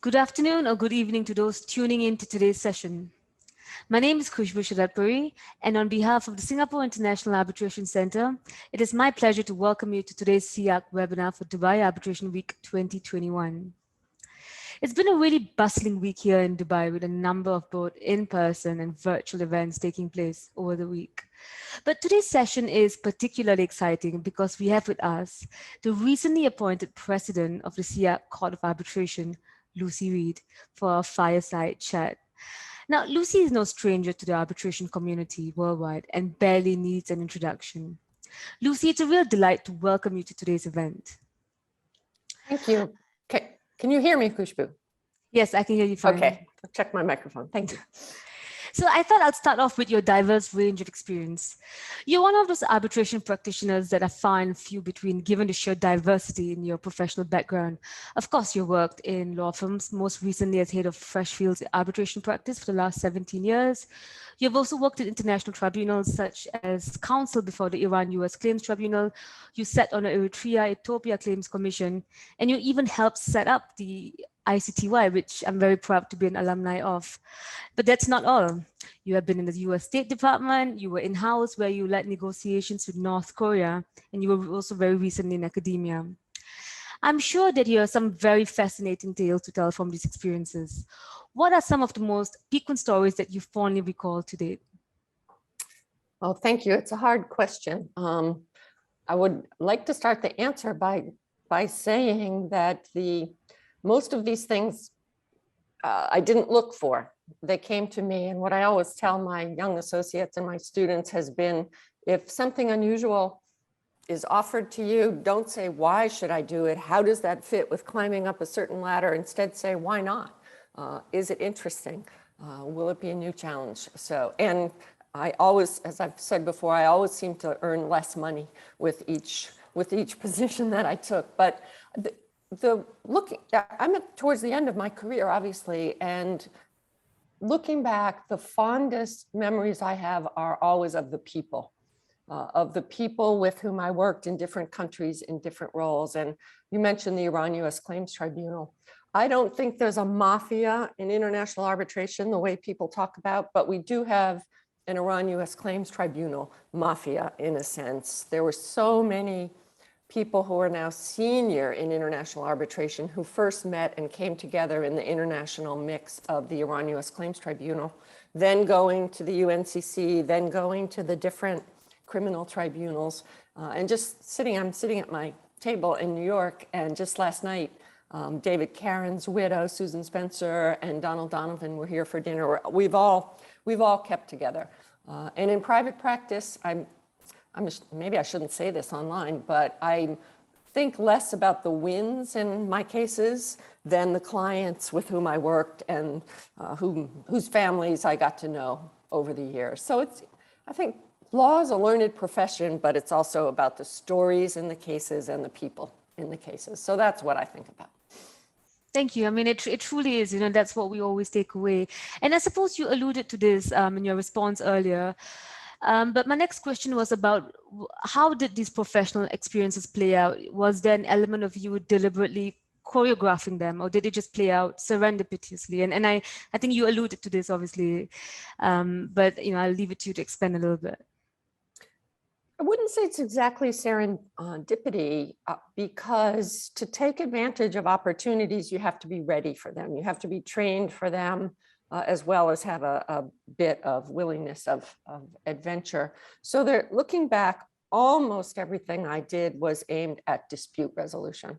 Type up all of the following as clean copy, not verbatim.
Good afternoon or good evening to those tuning in to today's session. My name is Khushbu Sharatpuri, and on behalf of the Singapore International Arbitration Center, it is my pleasure to welcome you to today's SIAC webinar for Dubai Arbitration Week 2021. It's been a really bustling week here in Dubai with a number of both in-person and virtual events taking place over the week. But today's session is particularly exciting because we have with us the recently appointed President of the SIAC Court of Arbitration, Lucy Reed, for our Fireside Chat. Now, Lucy is no stranger to the arbitration community worldwide and barely needs an introduction. Lucy, it's a real delight to welcome you to today's event. Thank you. Okay. Can you hear me, Khushbu? Yes, I can hear you fine. Okay, I'll check my microphone. Thank you. So I thought I'd start off with your diverse range of experience. You're one of those arbitration practitioners that are far and few between, given the sheer diversity in your professional background. Of course, you worked in law firms, most recently as head of Freshfields Arbitration Practice for the last 17 years. You've also worked in international tribunals such as Counsel before the Iran-US Claims Tribunal. You sat on the Eritrea-Ethiopia Claims Commission, and you even helped set up the ICTY, which I'm very proud to be an alumni of. But that's not all. You have been in the US State Department, you were in-house where you led negotiations with North Korea, and you were also very recently in academia. I'm sure that you have some very fascinating tales to tell from these experiences. What are some of the most piquant stories that you fondly recall to date? Well, thank you. It's a hard question. I would like to start the answer by saying that most of these things I didn't look for. They came to me, and what I always tell my young associates and my students has been, if something unusual is offered to you, don't say, why should I do it? How does that fit with climbing up a certain ladder? Instead say, why not? Is it interesting? Will it be a new challenge? And I always, as I've said before, I always seem to earn less money with each position that I took. But I'm towards the end of my career, obviously, and looking back, the fondest memories I have are always of the people with whom I worked in different countries in different roles. And you mentioned the Iran-US Claims Tribunal. I don't think there's a mafia in international arbitration the way people talk about, but we do have an Iran-US Claims Tribunal mafia in a sense. There were so many people who are now senior in international arbitration who first met and came together in the international mix of the Iran-US Claims Tribunal, then going to the UNCC, then going to the different criminal tribunals, and just I'm sitting at my table in New York, and just last night, David Caron's widow, Susan Spencer, and Donald Donovan were here for dinner. We've all kept together. And in private practice, maybe I shouldn't say this online, but I think less about the wins in my cases than the clients with whom I worked and whose families I got to know over the years. So I think law is a learned profession, but it's also about the stories in the cases and the people in the cases. So that's what I think about. Thank you. I mean, it truly is, that's what we always take away. And I suppose you alluded to this in your response earlier. But my next question was about how did these professional experiences play out? Was there an element of you deliberately choreographing them, or did it just play out serendipitously? And I think you alluded to this, obviously, but I'll leave it to you to expand a little bit. I wouldn't say it's exactly serendipity, because to take advantage of opportunities, you have to be ready for them. You have to be trained for them, as well as have a bit of willingness of adventure. So looking back, almost everything I did was aimed at dispute resolution.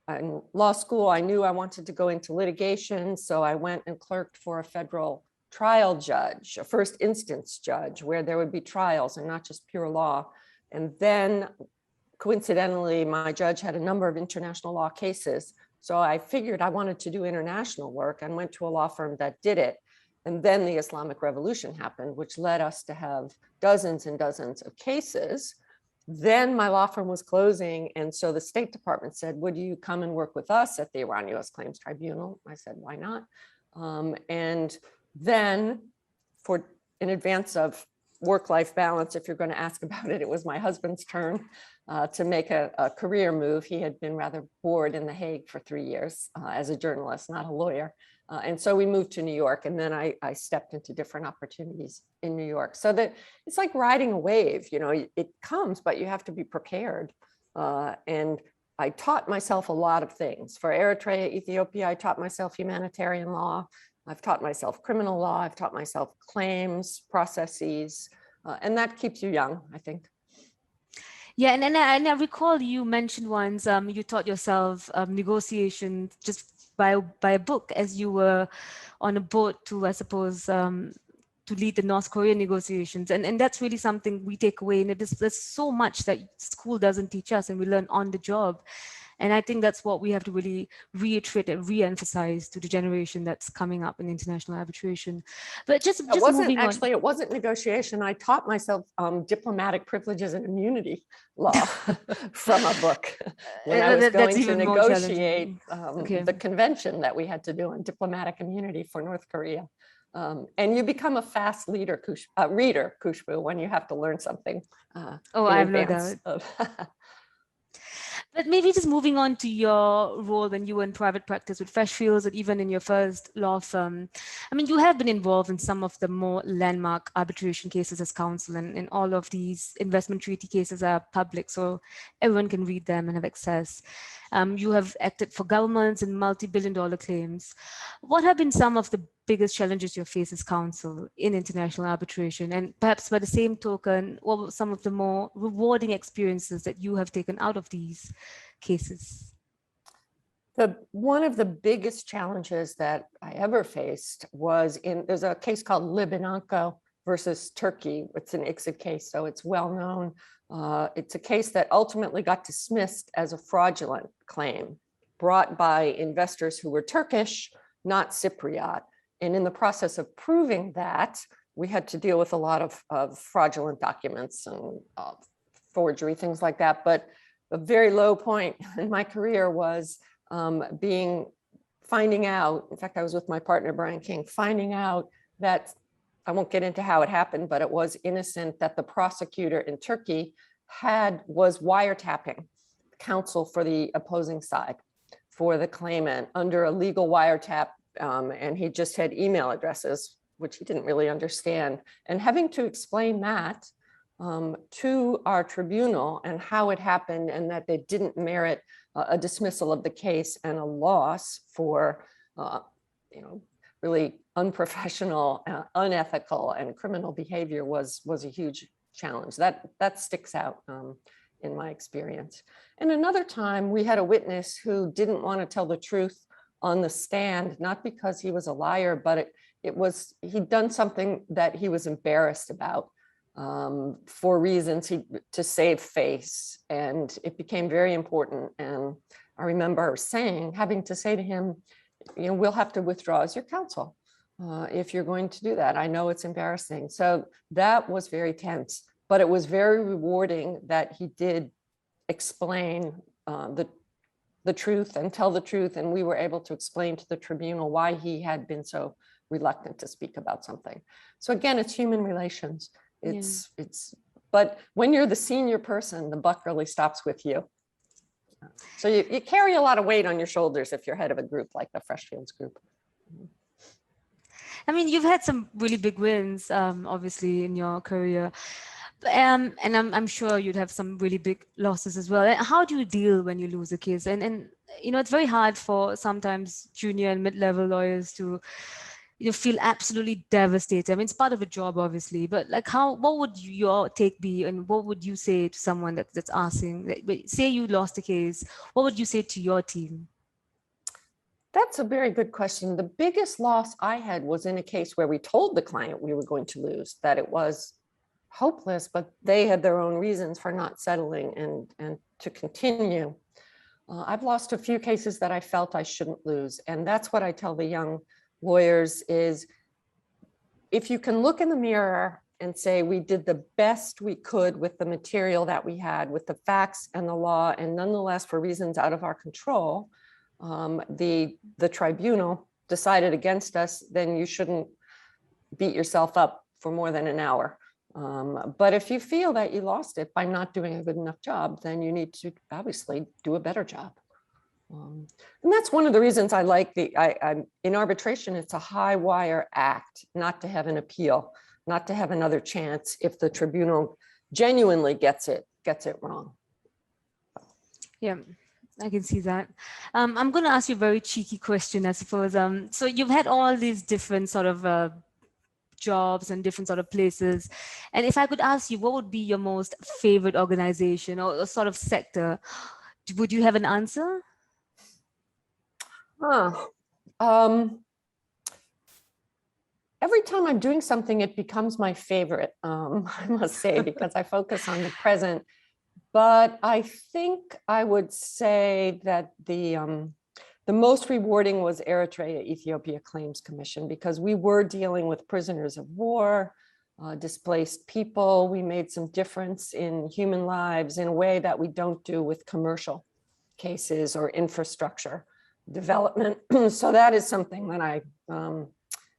In law school, I knew I wanted to go into litigation, so I went and clerked for a federal trial judge, a first instance judge, where there would be trials and not just pure law. And then coincidentally, my judge had a number of international law cases. So I figured I wanted to do international work and went to a law firm that did it. And then the Islamic Revolution happened, which led us to have dozens and dozens of cases. Then my law firm was closing. And so the State Department said, would you come and work with us at the Iran-US Claims Tribunal? I said, why not? And then in advance of work-life balance, if you're going to ask about it, it was my husband's turn to make a career move. He had been rather bored in The Hague for 3 years as a journalist, not a lawyer. And so we moved to New York, and then I stepped into different opportunities in New York. So that it's like riding a wave, you know, it comes, but you have to be prepared. And I taught myself a lot of things. For Eritrea, Ethiopia, I taught myself humanitarian law. I've taught myself criminal law. I've taught myself claims, processes, and that keeps you young, I think. Yeah, and I recall you mentioned once you taught yourself negotiation just by a book as you were on a boat to, I suppose, to lead the North Korean negotiations. And that's really something we take away. And there's so much that school doesn't teach us and we learn on the job. And I think that's what we have to really reiterate and re-emphasize to the generation that's coming up in international arbitration. But just moving on. Actually, it wasn't negotiation. I taught myself diplomatic privileges and immunity law from a book when I was going to negotiate the convention that we had to do on diplomatic immunity for North Korea. And you become a fast reader, Kushbu, when you have to learn something. I have no doubt. But maybe just moving on to your role when you were in private practice with Freshfields, and even in your first law firm. I mean, you have been involved in some of the more landmark arbitration cases as counsel, and all of these investment treaty cases are public, so everyone can read them and have access. You have acted for governments in multi-billion-dollar claims. What have been some of the biggest challenges you face as counsel in international arbitration? And perhaps by the same token, what were some of the more rewarding experiences that you have taken out of these cases? One of the biggest challenges that I ever faced was there's a case called Libananko versus Turkey. It's an ICSID case, so it's well known. It's a case that ultimately got dismissed as a fraudulent claim brought by investors who were Turkish, not Cypriot. And in the process of proving that, we had to deal with a lot of fraudulent documents and forgery, things like that. But a very low point in my career was finding out, in fact, I was with my partner, Brian King, finding out that, I won't get into how it happened, but it was innocent, that the prosecutor in Turkey was wiretapping counsel for the opposing side, for the claimant, under a legal wiretap. And he just had email addresses, which he didn't really understand. And having to explain that to our tribunal and how it happened, and that they didn't merit a dismissal of the case and a loss for really unprofessional, unethical, and criminal behavior was a huge challenge. That sticks out in my experience. And another time we had a witness who didn't want to tell the truth on the stand, not because he was a liar, but he'd done something that he was embarrassed about for reasons to save face. And it became very important. And I remember having to say to him, we'll have to withdraw as your counsel if you're going to do that. I know it's embarrassing. So that was very tense, but it was very rewarding that he did explain the truth and tell the truth. And we were able to explain to the tribunal why he had been so reluctant to speak about something. So again, it's human relations. But when you're the senior person, the buck really stops with you. So you carry a lot of weight on your shoulders if you're head of a group like the Freshfields group. I mean, you've had some really big wins, obviously, in your career. And I'm sure you'd have some really big losses as well. And how do you deal when you lose a case? And it's very hard for sometimes junior and mid-level lawyers to feel absolutely devastated. I mean, it's part of a job, obviously, but what would your take be, and what would you say to someone that's asking, say you lost a case, what would you say to your team? That's a very good question. The biggest loss I had was in a case where we told the client we were going to lose, that it was hopeless, but they had their own reasons for not settling and to continue. I've lost a few cases that I felt I shouldn't lose. And that's what I tell the young lawyers is, if you can look in the mirror and say, we did the best we could with the material that we had, with the facts and the law, and nonetheless, for reasons out of our control, the tribunal decided against us, then you shouldn't beat yourself up for more than an hour. But if you feel that you lost it by not doing a good enough job, then you need to obviously do a better job. And that's one of the reasons I like in arbitration, it's a high wire act, not to have an appeal, not to have another chance if the tribunal genuinely gets it wrong. Yeah, I can see that. I'm going to ask you a very cheeky question, I suppose. So you've had all these different sort of jobs and different sort of places. And if I could ask you, what would be your most favorite organization or sort of sector? Would you have an answer? Every time I'm doing something, it becomes my favorite, I must say, because I focus on the present. But I think I would say that the most rewarding was Eritrea Ethiopia Claims Commission, because we were dealing with prisoners of war, displaced people. We made some difference in human lives in a way that we don't do with commercial cases or infrastructure development. So that is something that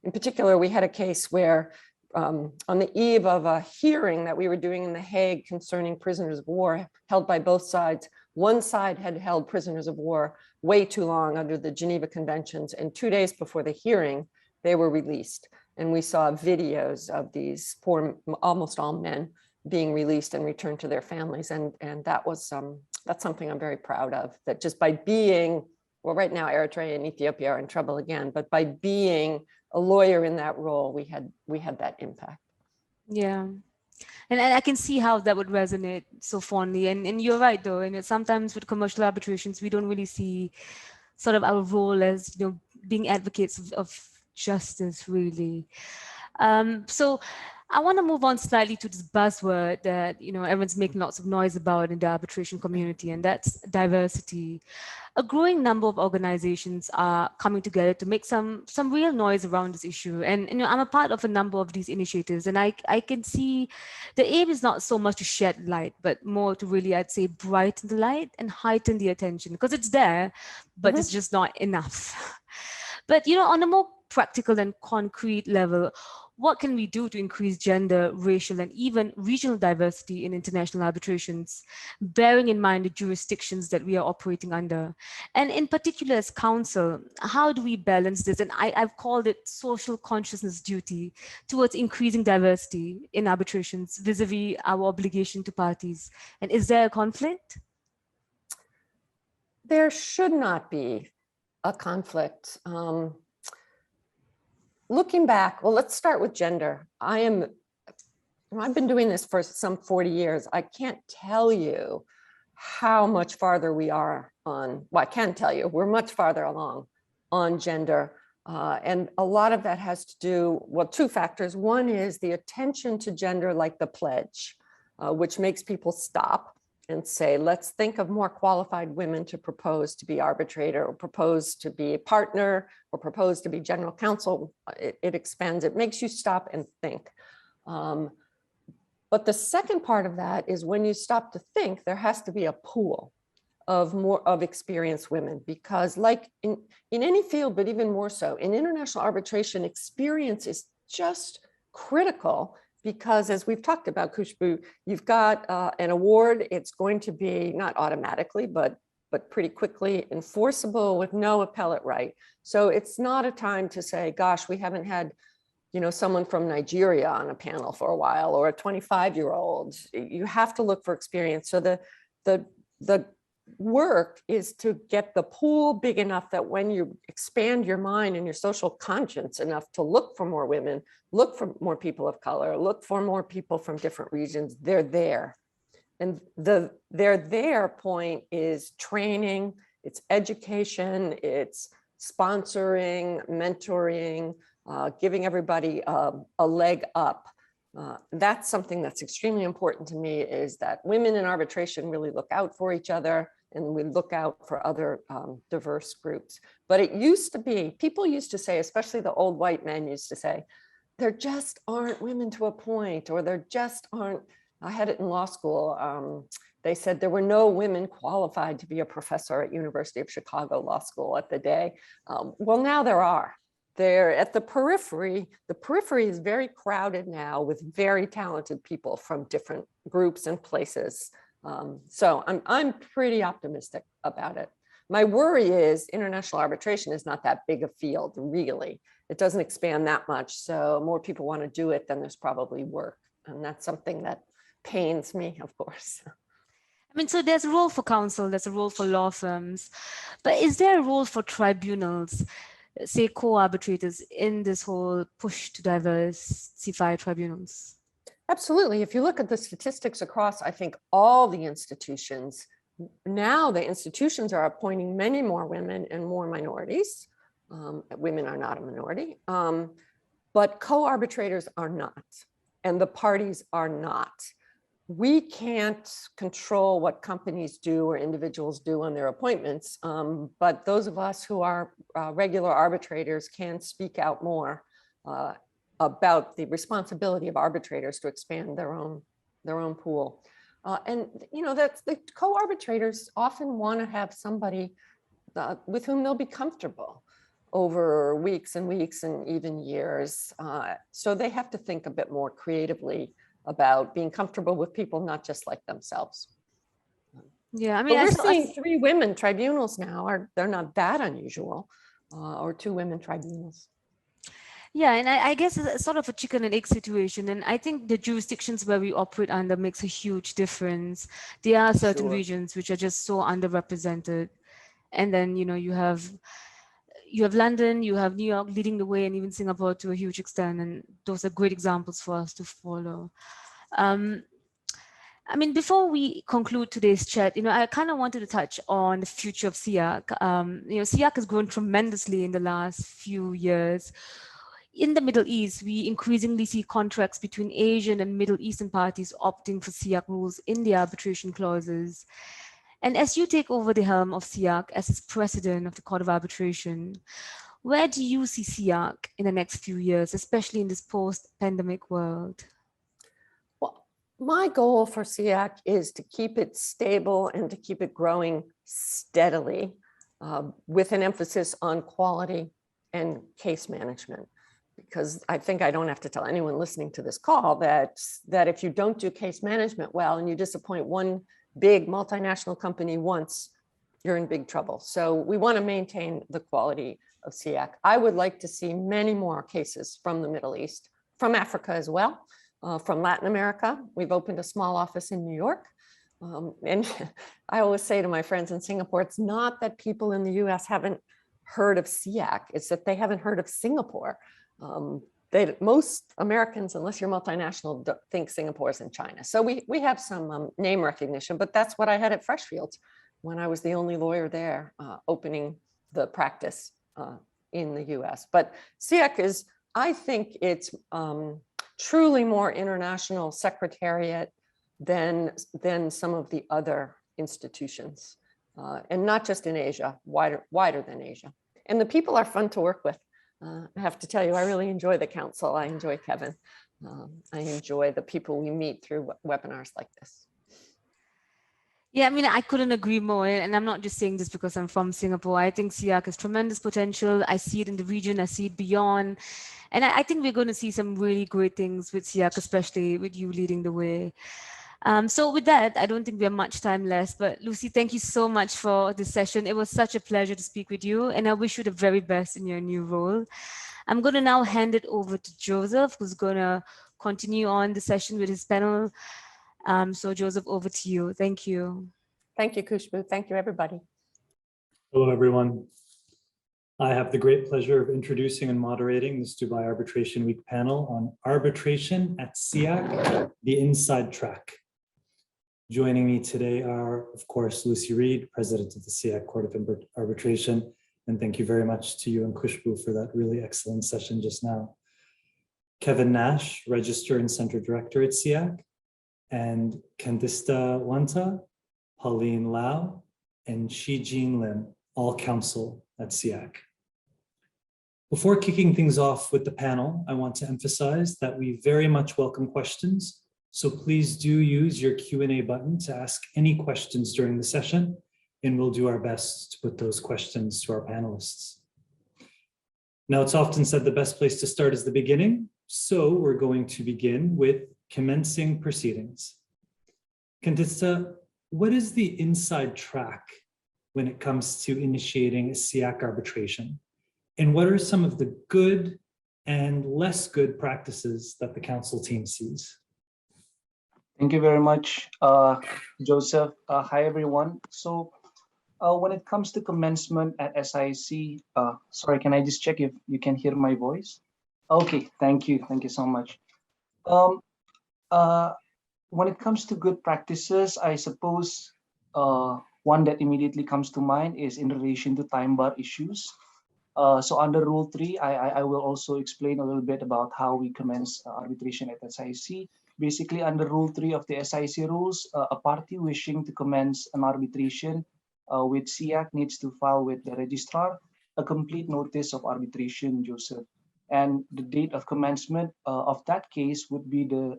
in particular, we had a case where on the eve of a hearing that we were doing in The Hague concerning prisoners of war held by both sides, one side had held prisoners of war way too long under the Geneva Conventions, and 2 days before the hearing, they were released. And we saw videos of these poor, almost all men, being released and returned to their families. And that was that's something I'm very proud of, that just by being, well, right now Eritrea and Ethiopia are in trouble again, but by being a lawyer in that role, we had that impact. Yeah. And I can see how that would resonate so fondly. And you're right, though. And sometimes with commercial arbitrations, we don't really see sort of our role as, being advocates of justice, really. So I want to move on slightly to this buzzword that, everyone's making lots of noise about in the arbitration community, and that's diversity. A growing number of organizations are coming together to make some real noise around this issue. And I'm a part of a number of these initiatives, and I can see the aim is not so much to shed light, but more to really, I'd say, brighten the light and heighten the attention, because it's there, but it's just not enough. But, on a more practical and concrete level, what can we do to increase gender, racial, and even regional diversity in international arbitrations, bearing in mind the jurisdictions that we are operating under? And in particular, as counsel, how do we balance this? And I've called it social consciousness duty towards increasing diversity in arbitrations vis-a-vis our obligation to parties. And is there a conflict? There should not be a conflict. Looking back, well, let's start with gender. I've been doing this for some 40 years. I can't tell you how much farther we are on, well, I can tell you, we're much farther along on gender. And a lot of that has to do, well, two factors. One is the attention to gender, like the pledge, which makes people stop and say, let's think of more qualified women to propose to be arbitrator, or propose to be a partner, or propose to be general counsel. It expands, it makes you stop and think. But the second part of that is when you stop to think, there has to be a pool of experienced women, because like in any field, but even more so, in international arbitration, experience is just critical. Because as we've talked about, Khushbu, you've got an award. It's going to be not automatically, but pretty quickly enforceable with no appellate right. So it's not a time to say, gosh, we haven't had, someone from Nigeria on a panel for a while, or a 25-year-old. You have to look for experience. So the work is to get the pool big enough that when you expand your mind and your social conscience enough to look for more women, look for more people of color, look for more people from different regions, they're there. And the they're there point is training, it's education, it's sponsoring, mentoring, giving everybody a leg up. That's something that's extremely important to me, is that women in arbitration really look out for each other, and we look out for other diverse groups. But it used to be, people used to say, especially the old white men used to say, there just aren't women to appoint, or there just aren't, I had it in law school. They said there were no women qualified to be a professor at University of Chicago Law School at the day. Well, now there are. they're at the periphery. The periphery is very crowded now with very talented people from different groups and places. So I'm pretty optimistic about it. My worry is international arbitration is not that big a field, really. It doesn't expand that much. So more people want to do it, then there's probably work. And that's something that pains me, of course. I mean, so there's a role for counsel, there's a role for law firms, but is there a role for tribunals, say co-arbitrators, in this whole push to diversify tribunals? Absolutely. If you look at the statistics across, I think, all the institutions, now the institutions are appointing many more women and more minorities. Women are not a minority, but co-arbitrators are not, and the parties are not. We can't control what companies do or individuals do on their appointments, but those of us who are regular arbitrators can speak out more about the responsibility of arbitrators to expand their own pool. And you know, that's the co-arbitrators often want to have somebody with whom they'll be comfortable over weeks and weeks and even years. So they have to think a bit more creatively about being comfortable with people not just like themselves. Yeah, I mean, but we're seeing 3 women tribunals now. They're not that unusual, or 2 women tribunals. Yeah, and I guess it's sort of a chicken and egg situation. And I think the jurisdictions where we operate under makes a huge difference. There are certain regions which are just so underrepresented. And then, you know, you have London, you have New York leading the way, and even Singapore to a huge extent. And those are great examples for us to follow. I mean, before we conclude today's chat, you know, I kind of wanted to touch on the future of SIAC. You know, SIAC has grown tremendously in the last few years. In the Middle East, we increasingly see contracts between Asian and Middle Eastern parties opting for SIAC rules in the arbitration clauses. And as you take over the helm of SIAC as its president of the Court of Arbitration, where do you see SIAC in the next few years, especially in this post-pandemic world? Well, my goal for SIAC is to keep it stable and to keep it growing steadily, with an emphasis on quality and case management. Because I think I don't have to tell anyone listening to this call that if you don't do case management well and you disappoint one big multinational company once, you're in big trouble. So we want to maintain the quality of SIAC. I would like to see many more cases from the Middle East, from Africa as well, from Latin America. We've opened a small office in New York. And I always say to my friends in Singapore, it's not that people in the US haven't heard of SIAC, it's that they haven't heard of Singapore. Most Americans, unless you're multinational, don't think Singapore is in China. So we have some name recognition, but that's what I had at Freshfields when I was the only lawyer there, opening the practice in the US. But SIAC is, I think it's truly more international secretariat than some of the other institutions, and not just in Asia, wider than Asia. And the people are fun to work with. I have to tell you, I really enjoy the council. I enjoy Kevin. I enjoy the people we meet through webinars like this. Yeah, I mean, I couldn't agree more. And I'm not just saying this because I'm from Singapore. I think SIAC has tremendous potential. I see it in the region. I see it beyond. And I think we're going to see some really great things with SIAC, especially with you leading the way. So with that, I don't think we have much time left, but Lucy, thank you so much for this session. It was such a pleasure to speak with you, and I wish you the very best in your new role. I'm going to now hand it over to Joseph, who's going to continue on the session with his panel. So Joseph, over to you. Thank you. Thank you, Khushbu. Thank you, everybody. Hello, everyone. I have the great pleasure of introducing and moderating this Dubai Arbitration Week panel on arbitration at SIAC, the inside track. Joining me today are, of course, Lucy Reed, President of the SIAC Court of Arbitration, and thank you very much to you and Khushbu for that really excellent session just now. Kevin Nash, Registrar and Center Director at SIAC, and Candista Wanta, Pauline Lau, and Shijin Lim, all counsel at SIAC. Before kicking things off with the panel, I want to emphasize that we very much welcome questions. So please do use your Q&A button to ask any questions during the session, and we'll do our best to put those questions to our panelists. Now, it's often said the best place to start is the beginning. So we're going to begin with commencing proceedings. Candista, what is the inside track when it comes to initiating a SIAC arbitration? And what are some of the good and less good practices that the counsel team sees? Thank you very much, Joseph. Hi, everyone. So when it comes to commencement at SIAC, sorry, can I just check if you can hear my voice? Okay, thank you. Thank you so much. When it comes to good practices, I suppose one that immediately comes to mind is in relation to time bar issues. So under Rule 3, I will also explain a little bit about how we commence arbitration at SIAC. Basically, under Rule 3 of the SIAC Rules, a party wishing to commence an arbitration with SIAC needs to file with the Registrar a complete notice of arbitration, Joseph. And the date of commencement of that case would be the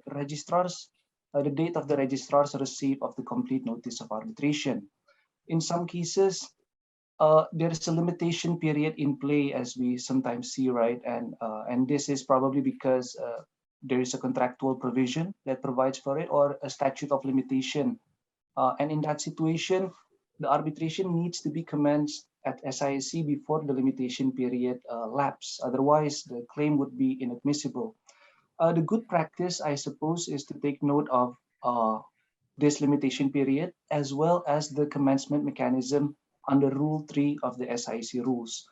date of the Registrar's receipt of the complete notice of arbitration. In some cases, there is a limitation period in play, as we sometimes see, right? And this is probably because there is a contractual provision that provides for it, or a statute of limitation. And in that situation, the arbitration needs to be commenced at SIAC before the limitation period lapse. Otherwise, the claim would be inadmissible. The good practice, I suppose, is to take note of this limitation period, as well as the commencement mechanism under Rule 3 of the SIAC Rules.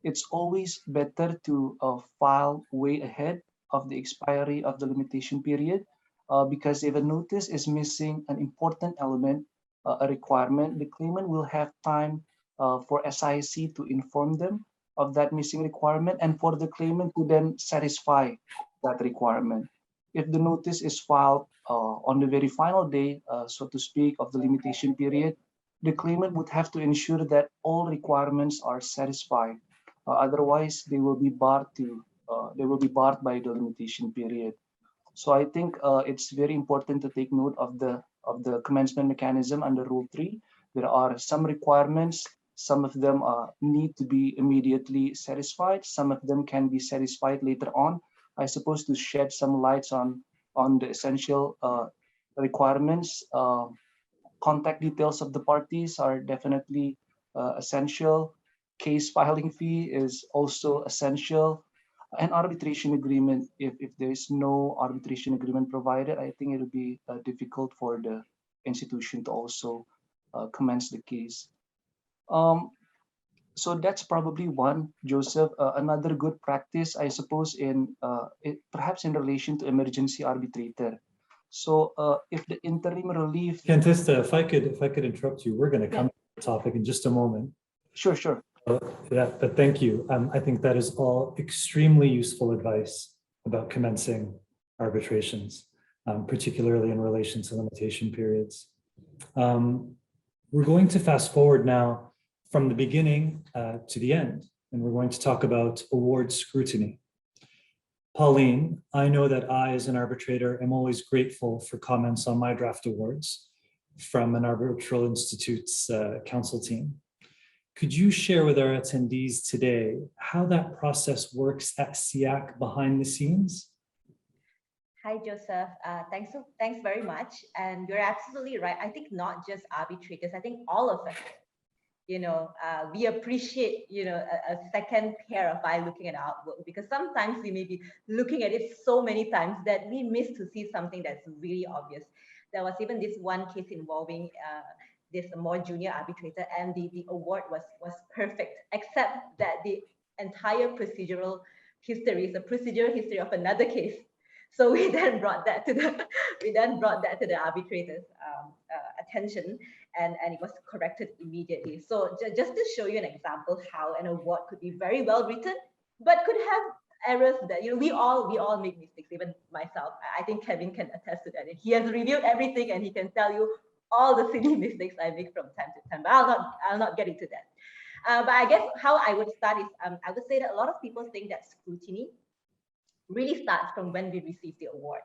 It's always better to file way ahead of the expiry of the limitation period, because if a notice is missing an important element, a requirement, the claimant will have time for SIAC to inform them of that missing requirement, and for the claimant to then satisfy that requirement. If the notice is filed on the very final day, so to speak, of the limitation period, the claimant would have to ensure that all requirements are satisfied. Otherwise, they will be barred by the limitation period. So I think it's very important to take note of the commencement mechanism under Rule 3. There are some requirements. Some of them need to be immediately satisfied. Some of them can be satisfied later on. I suppose to shed some lights on the essential requirements. Contact details of the parties are definitely essential. Case filing fee is also essential. An arbitration agreement, if there is no arbitration agreement provided, I think it will be difficult for the institution to also commence the case. So that's probably one, Joseph. Another good practice, I suppose, perhaps in relation to emergency arbitrator. So if the interim relief... Cantista, if I could interrupt you, we're going to come to the topic in just a moment. Sure. Yeah, but thank you. I think that is all extremely useful advice about commencing arbitrations, particularly in relation to limitation periods. We're going to fast forward now from the beginning to the end, and we're going to talk about award scrutiny. Pauline, I know that I, as an arbitrator, am always grateful for comments on my draft awards from an Arbitral Institute's counsel team. Could you share with our attendees today how that process works at SIAC behind the scenes? Hi, Joseph. Thanks very much. And you're absolutely right. I think not just arbitrators, I think all of us, we appreciate, a second pair of eyes looking at our work, because sometimes we may be looking at it so many times that we miss to see something that's really obvious. There was even this one case involving this more junior arbitrator, and the award was perfect, except that the entire procedural history is a procedural history of another case. So we then brought that to the arbitrator's attention, and it was corrected immediately. So just to show you an example how an award could be very well written, but could have errors that we all make mistakes, even myself. I think Kevin can attest to that. He has reviewed everything, and he can tell you all the silly mistakes I make from time to time. But I'll not get into that. But I guess how I would start is I would say that a lot of people think that scrutiny really starts from when we receive the award,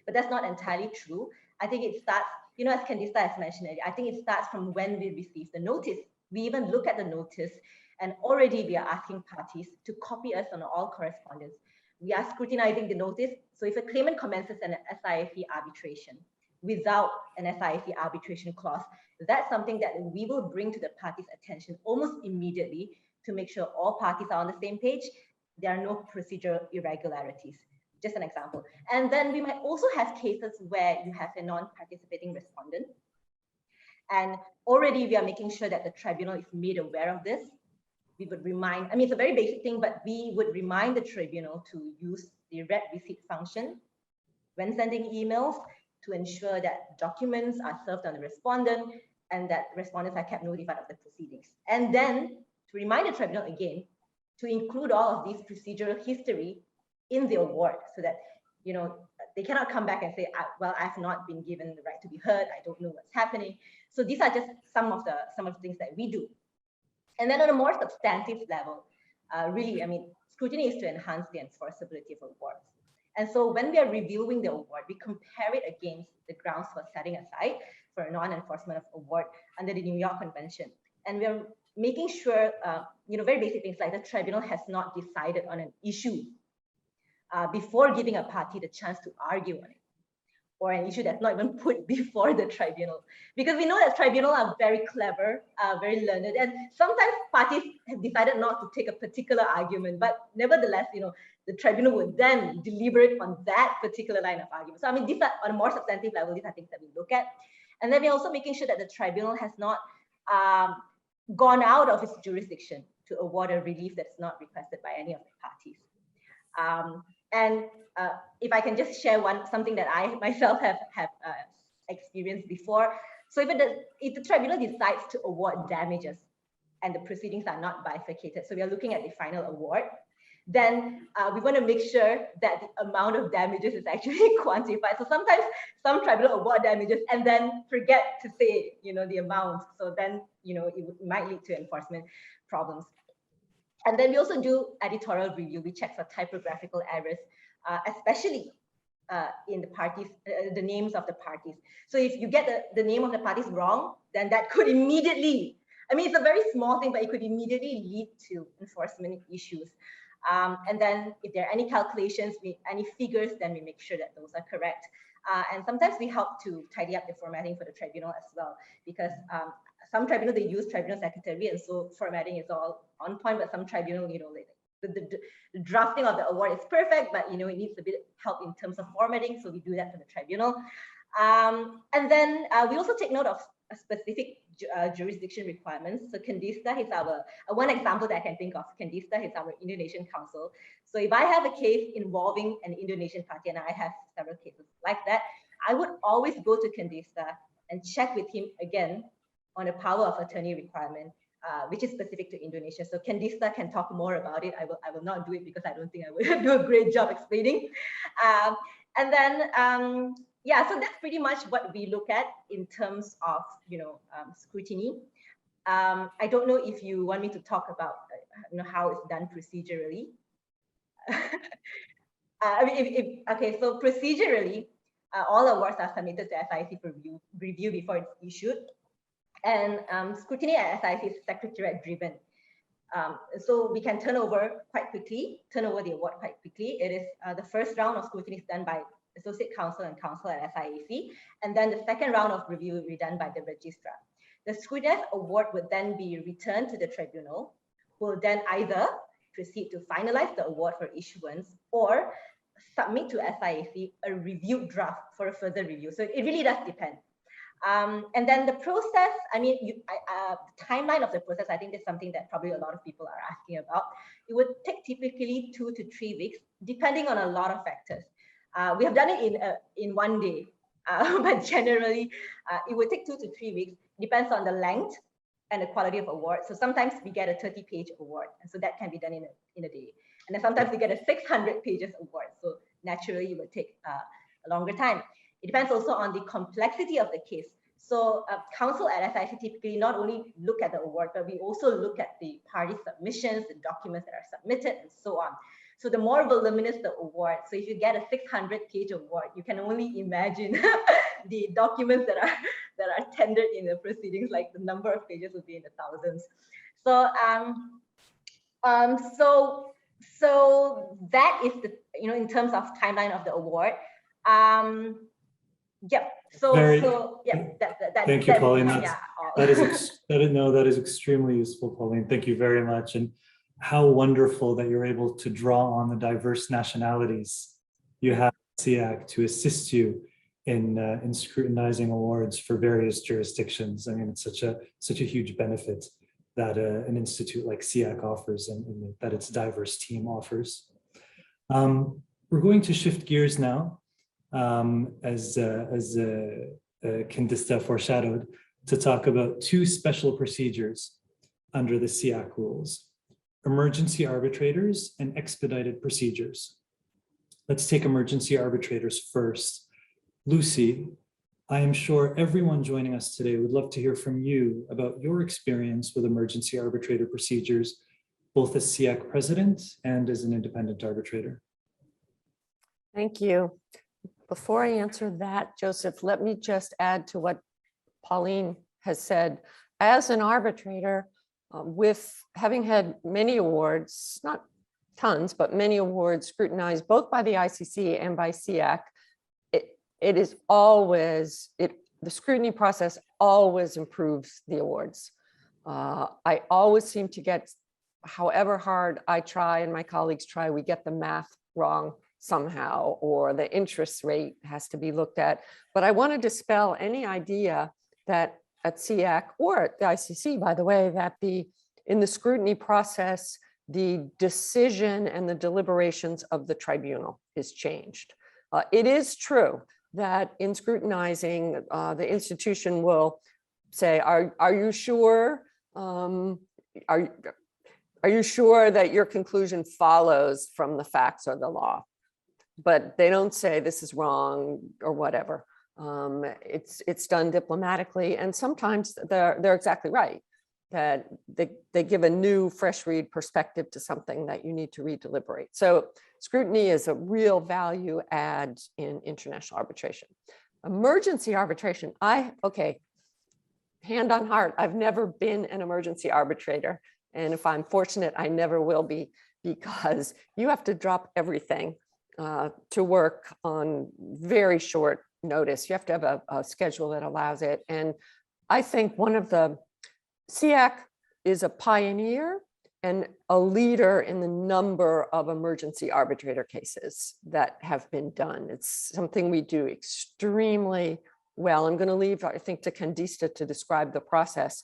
but that's not entirely true. I think it starts, as Candista has mentioned earlier, I think it starts from when we receive the notice. We even look at the notice And already we are asking parties to copy us on all correspondence. We are scrutinizing the notice. So if a claimant commences an SIAC arbitration without an SIAC arbitration clause, that's something that we will bring to the parties' attention almost immediately to make sure all parties are on the same page. There are no procedural irregularities. Just an example. And then we might also have cases where you have a non-participating respondent. And already we are making sure that the tribunal is made aware of this. We would remind, I mean, it's a very basic thing, but we would remind the tribunal to use the read receipt function when sending emails to ensure that documents are served on the respondent and that respondents are kept notified of the proceedings. And then to remind the tribunal again to include all of these procedural history in the award so that, you know, they cannot come back and say, well, I've not been given the right to be heard. I don't know what's happening. So these are just some of the things that we do. And then on a more substantive level, really, I mean, scrutiny is to enhance the enforceability of awards. And so when we are reviewing the award, we compare it against the grounds for setting aside for a non-enforcement of award under the New York Convention. And we are making sure, you know, very basic things like the tribunal has not decided on an issue before giving a party the chance to argue on it, or an issue that's not even put before the tribunal. Because we know that tribunal are very clever, very learned, and sometimes parties have decided not to take a particular argument, but nevertheless, you know, the tribunal would then deliberate on that particular line of argument. So I mean, these are on a more substantive level, these are things that we look at. And then we're also making sure that the tribunal has not gone out of its jurisdiction to award a relief that's not requested by any of the parties. If I can just share something that I myself have experienced before. So if the tribunal decides to award damages and the proceedings are not bifurcated, so we are looking at the final award, then we want to make sure that the amount of damages is actually quantified. So sometimes some tribunal award damages and then forget to say, you know, the amount. So then, you know, it might lead to enforcement problems. And then we also do editorial review. We check for typographical errors, especially in the parties, the names of the parties. So if you get the name of the parties wrong, then that could immediately, I mean, it's a very small thing, but it could immediately lead to enforcement issues. And then if there are any calculations, any figures, then we make sure that those are correct. And sometimes we help to tidy up the formatting for the tribunal as well, because some tribunal, they use Tribunal Secretariat, and so formatting is all on point, but some tribunal, you know, like the drafting of the award is perfect, but, you know, it needs a bit of help in terms of formatting, so we do that for the tribunal. And then we also take note of specific jurisdiction requirements. So Candista is our, one example that I can think of, Candista is our Indonesian counsel. So if I have a case involving an Indonesian party, and I have several cases like that, I would always go to Candista and check with him again on a power of attorney requirement, which is specific to Indonesia. So Candista can talk more about it. I will not do it because I don't think I will do a great job explaining. And then, yeah, so that's pretty much what we look at in terms of, you know, scrutiny. I don't know if you want me to talk about, you know, how it's done procedurally. I mean, okay, so procedurally, all awards are submitted to SIAC for review before it's issued. And scrutiny at SIAC is Secretariat driven. So we can turn over the award quite quickly. It is the first round of scrutiny is done by Associate Counsel and Counsel at SIAC. And then the second round of review will be done by the Registrar. The scrutinized award would then be returned to the tribunal, who will then either proceed to finalize the award for issuance or submit to SIAC a reviewed draft for a further review. So it really does depend. And then the process, I mean, the timeline of the process, I think is something that probably a lot of people are asking about. It would take typically 2 to 3 weeks, depending on a lot of factors. We have done it in 1 day, but generally it would take 2 to 3 weeks. Depends on the length and the quality of award. So sometimes we get a 30-page award, and so that can be done in a day. And then sometimes we get a 600 pages award. So naturally, it would take a longer time. It depends also on the complexity of the case. So counsel at SIAC typically not only look at the award, but we also look at the party submissions, the documents that are submitted, and so on. So the more voluminous the award, so if you get a 600-page award, you can only imagine the documents that are tendered in the proceedings, like the number of pages would be in the thousands. So So that is the, in terms of timeline of the award. Yep. Thank you, Pauline. Yeah. That is extremely useful, Pauline. Thank you very much. And how wonderful that you're able to draw on the diverse nationalities you have at SIAC to assist you in scrutinizing awards for various jurisdictions. I mean, it's such a huge benefit that an institute like SIAC offers, and that its diverse team offers. We're going to shift gears now, as Candista foreshadowed, to talk about two special procedures under the SIAC rules: emergency arbitrators and expedited procedures. Let's take emergency arbitrators first. Lucy, I am sure everyone joining us today would love to hear from you about your experience with emergency arbitrator procedures, both as SIAC president and as an independent arbitrator. Thank you. Before I answer that, Joseph, let me just add to what Pauline has said. As an arbitrator, with having had many awards, not tons, but many awards scrutinized both by the ICC and by SIAC, it is always, the scrutiny process always improves the awards. I always seem to get, however hard I try and my colleagues try, we get the math wrong somehow, or the interest rate has to be looked at. But I want to dispel any idea that at SIAC or at the ICC, by the way, that in the scrutiny process, the decision and the deliberations of the tribunal is changed. It is true that in scrutinizing, the institution will say, are you sure? Are you sure that your conclusion follows from the facts or the law? But they don't say this is wrong or whatever. It's done diplomatically, and sometimes they're exactly right, that they give a new fresh read perspective to something that you need to redeliberate. So scrutiny is a real value add in international arbitration. Emergency arbitration, okay, hand on heart, I've never been an emergency arbitrator. And if I'm fortunate, I never will be, because you have to drop everything to work on very short notice. You have to have a schedule that allows it. And I think SIAC is a pioneer and a leader in the number of emergency arbitrator cases that have been done. It's something we do extremely well. I'm going to leave, I think, to Candista to describe the process.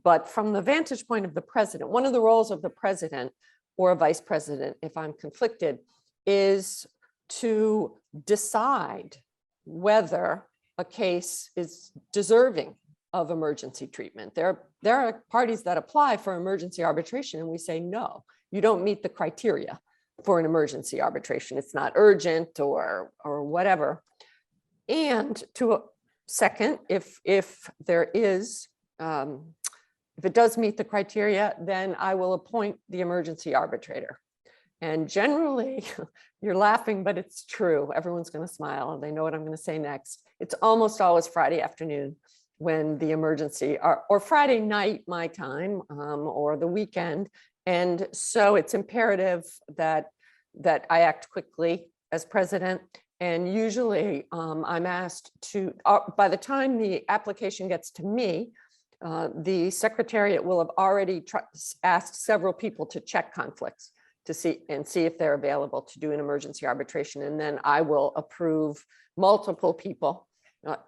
But from the vantage point of the president, one of the roles of the president or a vice president, if I'm conflicted, is to decide whether a case is deserving of emergency treatment. There are parties that apply for emergency arbitration and we say, no, you don't meet the criteria for an emergency arbitration. It's not urgent or whatever. And second, if there is, if it does meet the criteria, then I will appoint the emergency arbitrator. And generally, you're laughing, but it's true. Everyone's going to smile and they know what I'm going to say next. It's almost always Friday afternoon when the emergency, or Friday night, my time, or the weekend. And so it's imperative that I act quickly as president. And usually I'm asked to, by the time the application gets to me, the Secretariat will have already asked several people to check conflicts to see if they're available to do an emergency arbitration. And then I will approve multiple people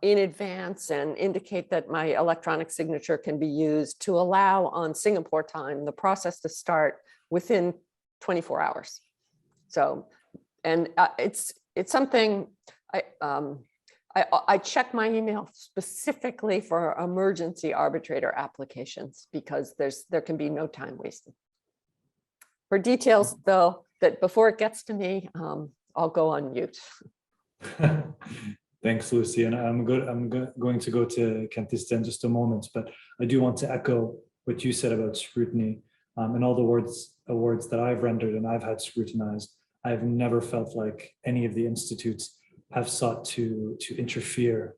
in advance and indicate that my electronic signature can be used to allow on Singapore time the process to start within 24 hours. So, and it's something I check my email specifically for emergency arbitrator applications because there can be no time wasted. For details, though, that before it gets to me, I'll go on mute. Thanks, Lucy. And I'm going to go to Candista in just a moment, but I do want to echo what you said about scrutiny. And all the awards that I've rendered and I've had scrutinized, I've never felt like any of the institutes have sought to interfere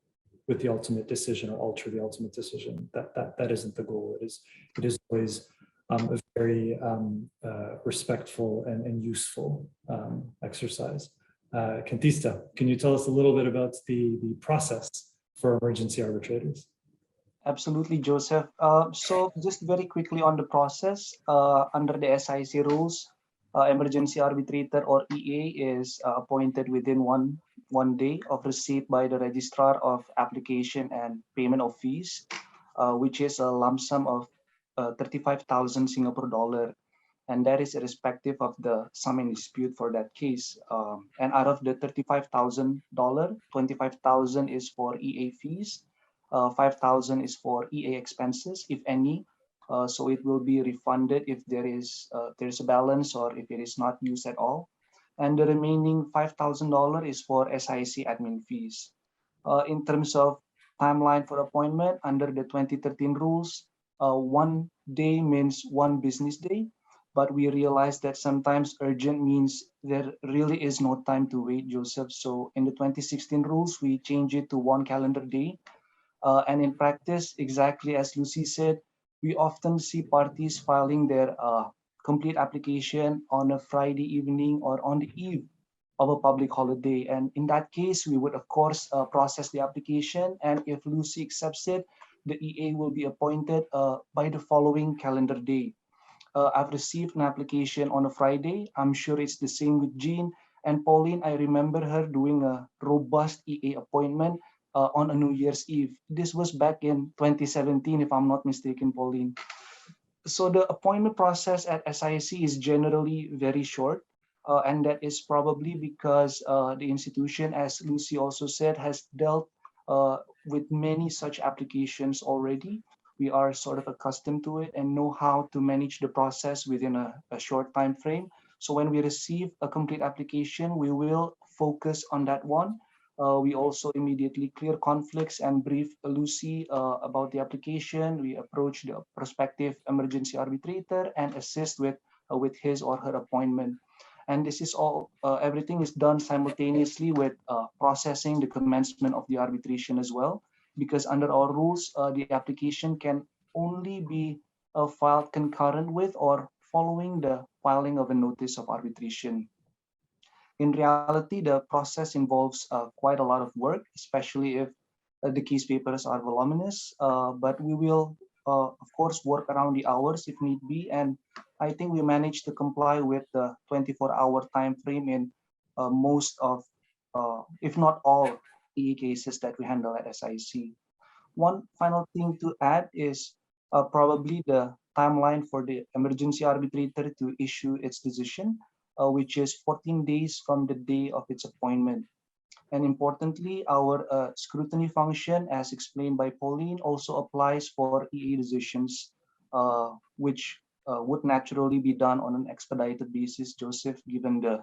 with the ultimate decision or alter the ultimate decision. That isn't the goal. It is always a very respectful and useful exercise. Kantista, can you tell us a little bit about the process for emergency arbitrators? Absolutely, Joseph. So just very quickly on the process, under the SIAC rules, emergency arbitrator or EA is appointed within one day of receipt by the registrar of application and payment of fees, which is a lump sum of 35,000 Singapore dollar. And that is irrespective of the sum in dispute for that case. And out of the $35,000, 25,000 is for EA fees, 5,000 is for EA expenses, if any. So it will be refunded if there's a balance or if it is not used at all. And the remaining $5,000 is for SIAC admin fees. In terms of timeline for appointment, under the 2013 rules, 1 day means 1 business day. But we realize that sometimes urgent means there really is no time to wait, Joseph. So in the 2016 rules, we change it to 1 calendar day. And in practice, exactly as Lucy said, we often see parties filing their complete application on a Friday evening or on the eve of a public holiday. And in that case, we would, of course, process the application. And if Lucy accepts it, the EA will be appointed by the following calendar day. I've received an application on a Friday. I'm sure it's the same with Jean and Pauline. I remember her doing a robust EA appointment on a New Year's Eve. This was back in 2017, if I'm not mistaken, Pauline. So the appointment process at SIAC is generally very short. And that is probably because the institution, as Lucy also said, has dealt with many such applications already. We are sort of accustomed to it and know how to manage the process within a short time frame. So when we receive a complete application, we will focus on that one. We also immediately clear conflicts and brief Lucy about the application. We approach the prospective emergency arbitrator and assist with his or her appointment. And this is all, everything is done simultaneously with processing the commencement of the arbitration as well. Because under our rules, the application can only be filed concurrent with or following the filing of a notice of arbitration. In reality, the process involves quite a lot of work, especially if the case papers are voluminous, but we will, of course, work around the hours if need be. And I think we managed to comply with the 24-hour time frame in most of, if not all, EA cases that we handle at SIAC. One final thing to add is probably the timeline for the emergency arbitrator to issue its decision, which is 14 days from the day of its appointment. And importantly, our scrutiny function, as explained by Pauline, also applies for EA decisions, which would naturally be done on an expedited basis, Joseph, given the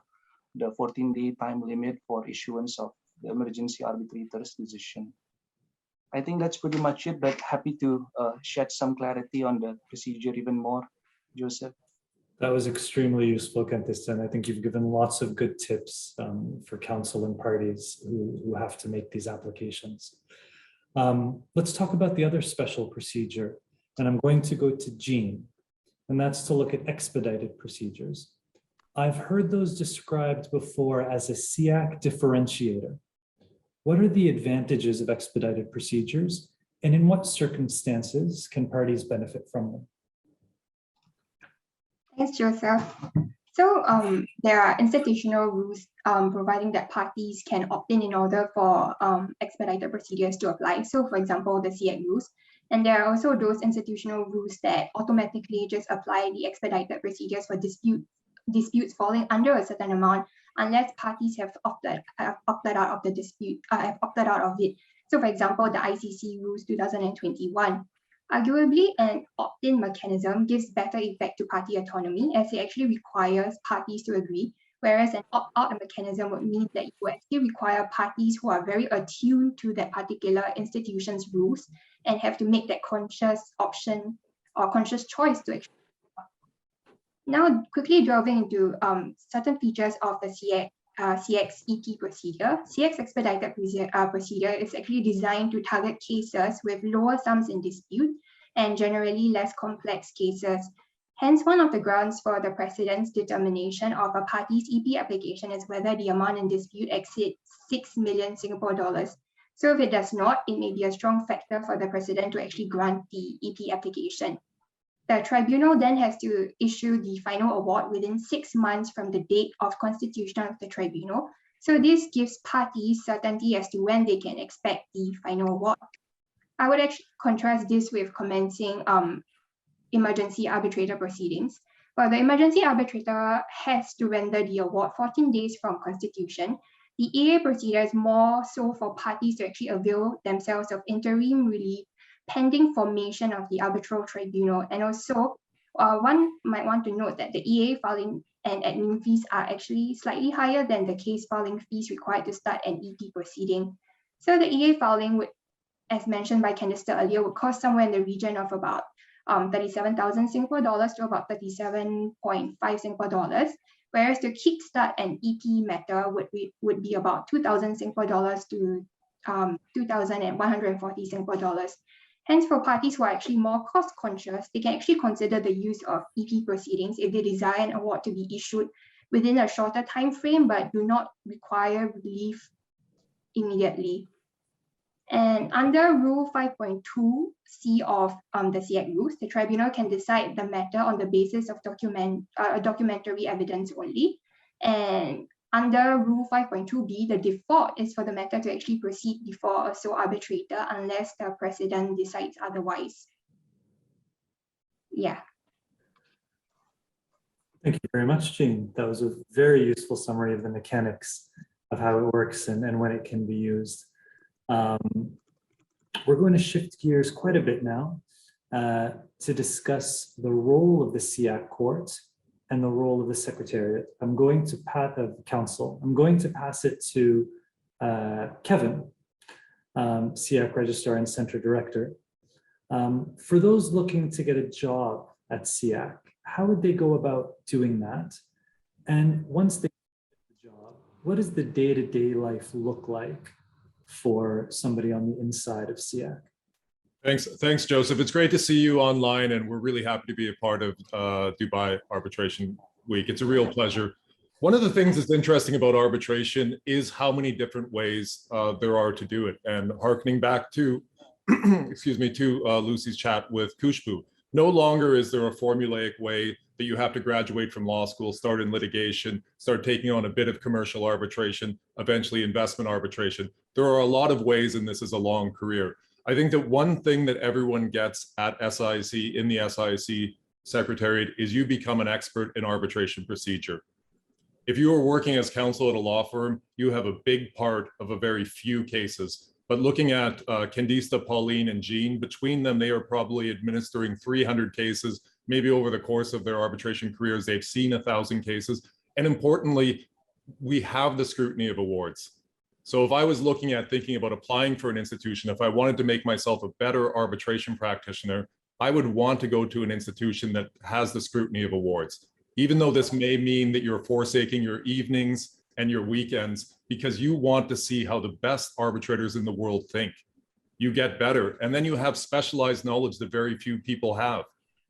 14-day time limit for issuance of the emergency arbitrator's decision. I think that's pretty much it, but happy to shed some clarity on the procedure even more, Joseph. That was extremely useful, Kantista, and I think you've given lots of good tips for counsel and parties who have to make these applications. Let's talk about the other special procedure, and I'm going to go to Jean, and that's to look at expedited procedures. I've heard those described before as a SIAC differentiator. What are the advantages of expedited procedures, and in what circumstances can parties benefit from them? Thanks, Joseph. So there are institutional rules providing that parties can opt in order for expedited procedures to apply. So for example, the SIAC rules. And there are also those institutional rules that automatically just apply the expedited procedures for disputes falling under a certain amount, unless parties have opted out of the dispute, have opted out of it. So for example, the ICC Rules 2021. Arguably, an opt-in mechanism gives better effect to party autonomy, as it actually requires parties to agree, whereas an opt-out mechanism would mean that you would actually require parties who are very attuned to that particular institution's rules and have to make that conscious option or conscious choice to actually. Now, quickly delving into certain features of the SIAC's ET procedure. SIAC's expedited procedure is actually designed to target cases with lower sums in dispute and generally less complex cases. Hence, one of the grounds for the President's determination of a party's EP application is whether the amount in dispute exceeds 6 million Singapore dollars. So if it does not, it may be a strong factor for the President to actually grant the EP application. The Tribunal then has to issue the final award within 6 months from the date of constitution of the Tribunal. So this gives parties certainty as to when they can expect the final award. I would actually contrast this with commencing emergency arbitrator proceedings. Well, the emergency arbitrator has to render the award 14 days from constitution. The EA procedure is more so for parties to actually avail themselves of interim relief pending formation of the arbitral tribunal. And also, one might want to note that the EA filing and admin fees are actually slightly higher than the case filing fees required to start an EP proceeding. So the EA filing would, as mentioned by Candice earlier, would cost somewhere in the region of about 37,000 Singapore dollars to about 37.5 Singapore dollars, whereas to kickstart an EP matter would be about 2,000 Singapore dollars to 2,140 Singapore dollars. Hence, for parties who are actually more cost conscious, they can actually consider the use of EP proceedings if they desire an award to be issued within a shorter time frame, but do not require relief immediately. And under Rule 5.2C of the SIAC Rules, the Tribunal can decide the matter on the basis of documentary evidence only. And under Rule 5.2B, the default is for the matter to actually proceed before a sole arbitrator unless the President decides otherwise. Yeah. Thank you very much, Jean. That was a very useful summary of the mechanics of how it works and when it can be used. We're going to shift gears quite a bit now to discuss the role of the SIAC Court and the role of the Secretariat. I'm going to Counsel. I'm going to pass it to Kevin, SIAC Registrar and Center Director. For those looking to get a job at SIAC, how would they go about doing that? And once they get the job, what does the day-to-day life look like for somebody on the inside of SIAC? Thanks, Joseph. It's great to see you online, and we're really happy to be a part of Dubai Arbitration Week. It's a real pleasure. One of the things that's interesting about arbitration is how many different ways there are to do it. And hearkening back to, excuse me, to Lucy's chat with Kushbu, no longer is there a formulaic way that you have to graduate from law school, start in litigation, start taking on a bit of commercial arbitration, eventually investment arbitration. There are a lot of ways, and this is a long career. I think that one thing that everyone gets at SIAC, in the SIAC Secretariat, is you become an expert in arbitration procedure. If you are working as counsel at a law firm, you have a big part of a very few cases. But looking at Candice, Pauline, and Jean, between them, they are probably administering 300 cases. Maybe over the course of their arbitration careers, they've seen 1,000 cases. And importantly, we have the scrutiny of awards. So if I was looking at thinking about applying for an institution, if I wanted to make myself a better arbitration practitioner, I would want to go to an institution that has the scrutiny of awards. Even though this may mean that you're forsaking your evenings and your weekends because you want to see how the best arbitrators in the world think. You get better, and then you have specialized knowledge that very few people have.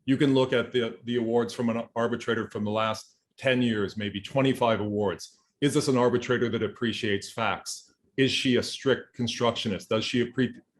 You can look at the awards from an arbitrator from the last 10 years, maybe 25 awards. Is this an arbitrator that appreciates facts? Is she a strict constructionist? Does she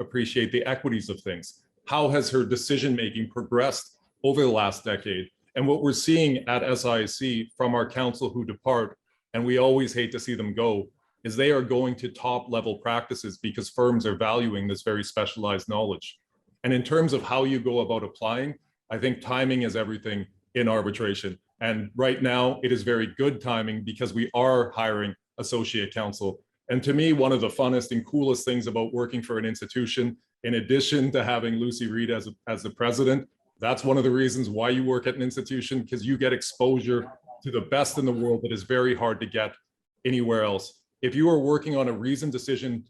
appreciate the equities of things? How has her decision-making progressed over the last decade? And what we're seeing at SIAC from our counsel who depart, and we always hate to see them go, is they are going to top-level practices because firms are valuing this very specialized knowledge. And in terms of how you go about applying, I think timing is everything in arbitration. And right now, it is very good timing because we are hiring associate counsel. And to me, one of the funnest and coolest things about working for an institution, in addition to having Lucy Reed as the president, that's one of the reasons why you work at an institution, because you get exposure to the best in the world that is very hard to get anywhere else. If you are working on a reasoned decision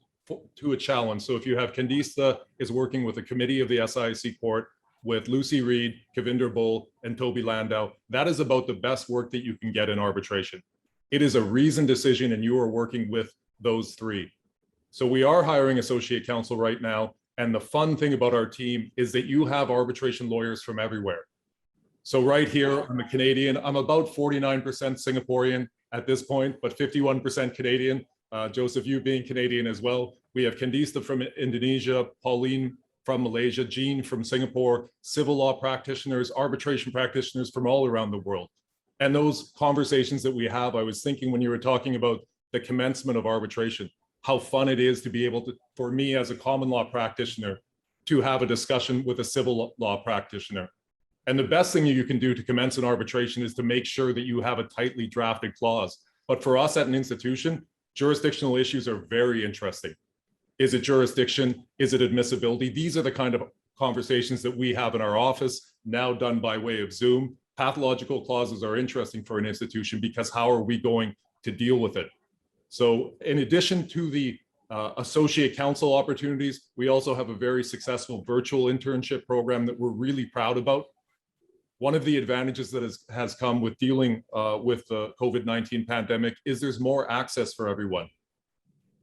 to a challenge, so if you have Candice is working with a committee of the SIAC Court, with Lucy Reed, Kavinder Bull, and Toby Landau, that is about the best work that you can get in arbitration. It is a reasoned decision, and you are working with those three. So we are hiring associate counsel right now. And the fun thing about our team is that you have arbitration lawyers from everywhere. So right here, I'm a Canadian. I'm about 49% Singaporean at this point, but 51% Canadian. Joseph, you being Canadian as well. We have Candista from Indonesia, Pauline from Malaysia, Jean from Singapore, civil law practitioners, arbitration practitioners from all around the world. And those conversations that we have, I was thinking when you were talking about the commencement of arbitration, how fun it is to be able to, for me as a common law practitioner, to have a discussion with a civil law practitioner. And the best thing you can do to commence an arbitration is to make sure that you have a tightly drafted clause. But for us at an institution, jurisdictional issues are very interesting. Is it jurisdiction? Is it admissibility? These are the kind of conversations that we have in our office, now done by way of Zoom. Pathological clauses are interesting for an institution because how are we going to deal with it? So in addition to the associate counsel opportunities, we also have a very successful virtual internship program that we're really proud about. One of the advantages that has come with dealing with the COVID-19 pandemic is there's more access for everyone.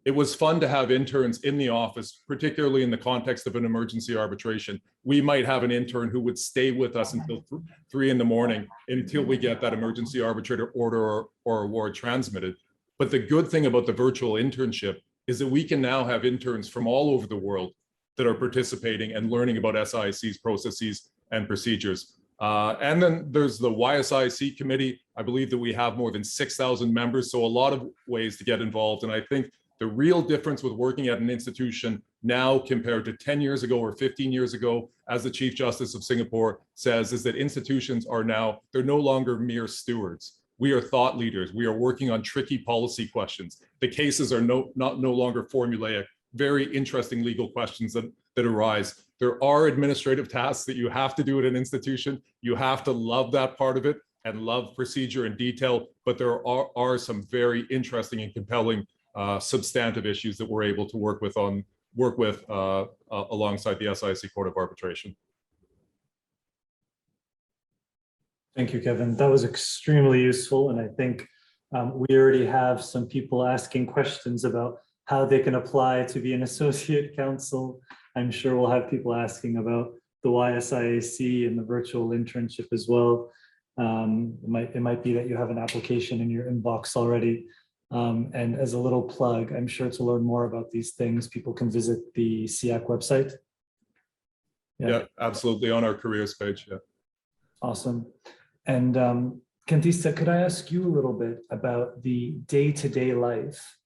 It was fun to have interns in the office, particularly in the context of an emergency arbitration. We might have an intern who would stay with us until 3 in the morning until we get that emergency arbitrator order or award transmitted. But the good thing about the virtual internship is that we can now have interns from all over the world that are participating and learning about SIAC's processes and procedures. And then there's the YSIAC committee. I believe that we have more than 6,000 members, so a lot of ways to get involved. And I think the real difference with working at an institution now compared to 10 years ago or 15 years ago, as the Chief Justice of Singapore says, is that institutions are now, they're no longer mere stewards. We are thought leaders. We are working on tricky policy questions. The cases are no longer formulaic, very interesting legal questions that arise. There are administrative tasks that you have to do at an institution. You have to love that part of it and love procedure and detail, but there are some very interesting and compelling substantive issues that we're able to work with alongside the SIAC Court of Arbitration. Thank you, Kevin. That was extremely useful. And I think we already have some people asking questions about how they can apply to be an associate counsel. I'm sure we'll have people asking about the YSIAC and the virtual internship as well. It might be that you have an application in your inbox already. And as a little plug, I'm sure to learn more about these things, people can visit the SIAC website. Yeah, absolutely, on our careers page. Yeah. Awesome. And Kantista, could I ask you a little bit about the day-to-day life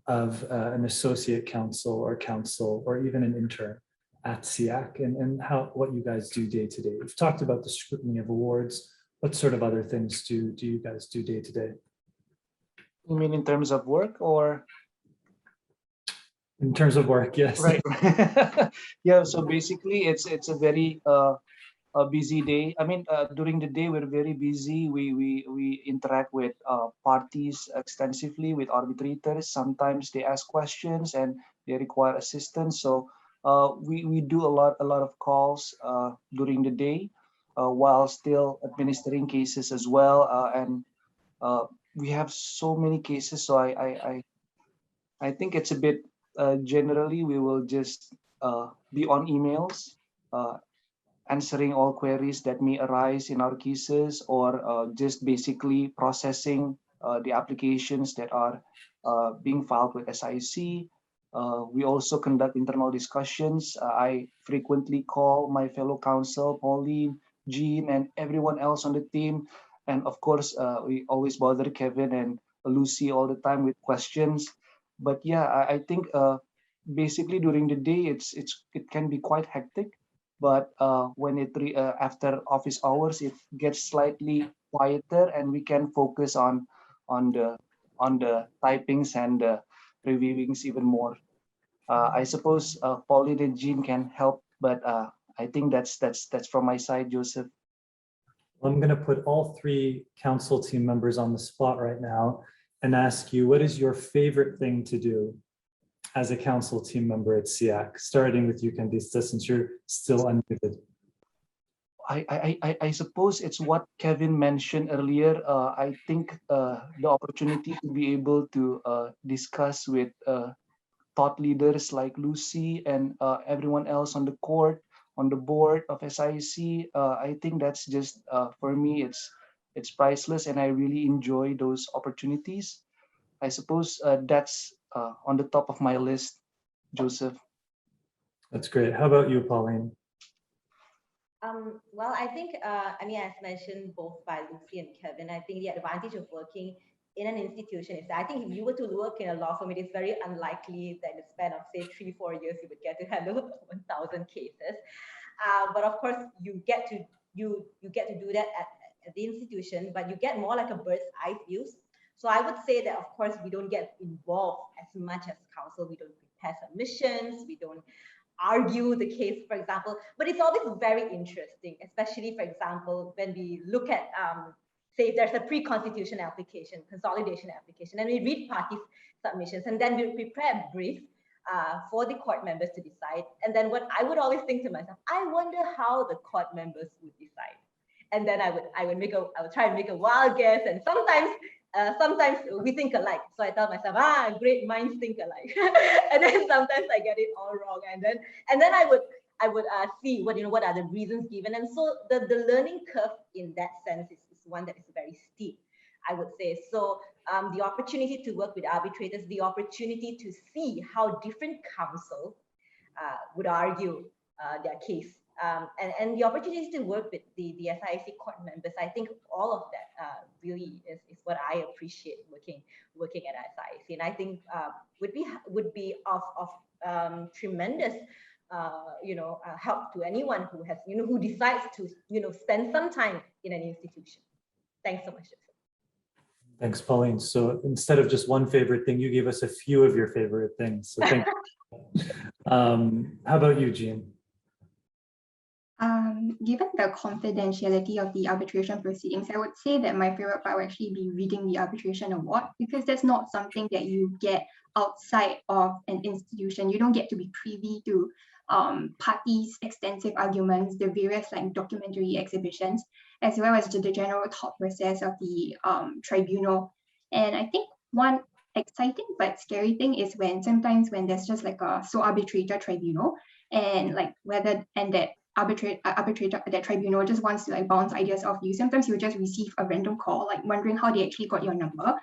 of an associate counsel or even an intern at SIAC and what you guys do day-to-day? We've talked about the scrutiny of awards. What sort of other things do you guys do day-to-day? You mean in terms of work or? In terms of work, yes. Right. Yeah, so basically it's a very a busy day. I mean, during the day, we're very busy. We interact with parties extensively, with arbitrators. Sometimes they ask questions and they require assistance. So we do a lot of calls during the day while still administering cases as well. And we have so many cases. So I think it's a bit generally we will just be on emails. Answering all queries that may arise in our cases, or just basically processing the applications that are being filed with SIAC. We also conduct internal discussions. I frequently call my fellow counsel, Pauline, Jean, and everyone else on the team. And of course, we always bother Kevin and Lucy all the time with questions. But yeah, I think basically during the day, it can be quite hectic. But when after office hours, it gets slightly quieter, and we can focus on the typings and reviewings even more. I suppose Pauline and Jean can help, but I think that's from my side, Joseph. Well, I'm going to put all three council team members on the spot right now and ask you, what is your favorite thing to do as a council team member at SIAC, starting with you, Kandista, since you're still unmuted? I suppose it's what Kevin mentioned earlier. I think the opportunity to be able to discuss with thought leaders like Lucy and everyone else on the court on the board of SIAC. I think that's just for me, it's priceless, and I really enjoy those opportunities. I suppose that's on the top of my list, Joseph. That's great. How about you, Pauline? Well, I think, as mentioned both by Lucy and Kevin, I think the advantage of working in an institution is that I think if you were to work in a law firm, it is very unlikely that in the span of, say, 3-4 years, you would get to handle 1,000 cases. But of course, you get to do that at the institution, but you get more like a bird's eye view. So I would say that, of course, we don't get involved as much as counsel. We don't prepare submissions. We don't argue the case, for example. But it's always very interesting, especially, for example, when we look at, say, if there's a pre-constitution application, consolidation application, and we read parties' submissions, and then we prepare a brief for the court members to decide. And then what I would always think to myself, I wonder how the court members would decide. And then I would try and make a wild guess, and sometimes we think alike. So I tell myself, great minds think alike. And then sometimes I get it all wrong. And then I would see what are the reasons given. And so the learning curve in that sense is one that is very steep, I would say. So the opportunity to work with arbitrators, the opportunity to see how different counsel would argue their case. And the opportunity to work with the SIAC court members, I think all of that really is what I appreciate working at SIAC, and I think would be of tremendous help to anyone who has who decides to spend some time in an institution. Thanks so much. Thanks, Pauline. So instead of just one favorite thing, you gave us a few of your favorite things. So thank you. How about you, Jean? Given the confidentiality of the arbitration proceedings, I would say that my favorite part would actually be reading the arbitration award, because that's not something that you get outside of an institution. You don't get to be privy to parties' extensive arguments, the various documentary exhibitions, as well as the general thought process of the tribunal. And I think one exciting but scary thing is sometimes when there's just a sole arbitrator tribunal, and that arbitrator, that tribunal just wants to bounce ideas off you. Sometimes you just receive a random call, wondering how they actually got your number.